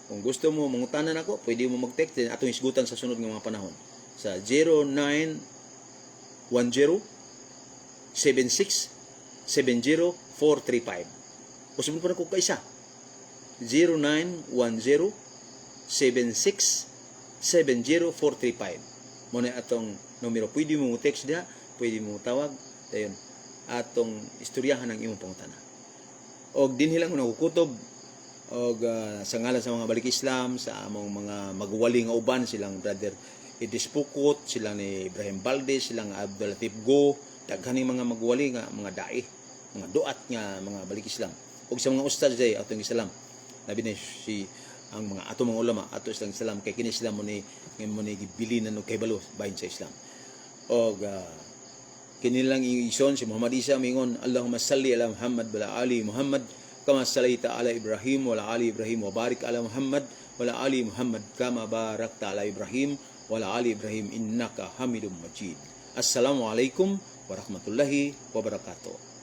Kung gusto mo mangutanan ako, pwede mo mag-text din atong isgutan sa sunod nga mga panahon. Sa 0910-7670-435. Usbon pa na ko kaisa. 0910-7670-435. Muna atong numero. Pwede mo text dia, pwede mo tawag. Dayon, atong istoryahan ng imong pangutana. Og dinhi lang ko nakukutob og sa ngalan sa mga balik Islam sa among mga magwali nga uban silang brother Idris Pukot, silang ni Ibrahim Valdez, silang Abdul Latif Go, daghaning mga magwali nga mga dai, mga duat nga mga balik Islam. Og sa mga ustad day atong Islam. Labi ni si ang mga ato mga ulama ato silang Islam kay kini sila mo ni gibilinan og kahibalo bahin sa Islam. Og kini lang ison si Muhammad Isa mingon Allahumma salli ala Muhammad wa ala ali Muhammad kama sallaita ala Ibrahim wa ala ali Ibrahim wa barik ala Muhammad wa ala ali Muhammad kama barakta ala Ibrahim wa ala ali Ibrahim innaka Hamidum Majid. Assalamualaikum warahmatullahi wabarakatuh.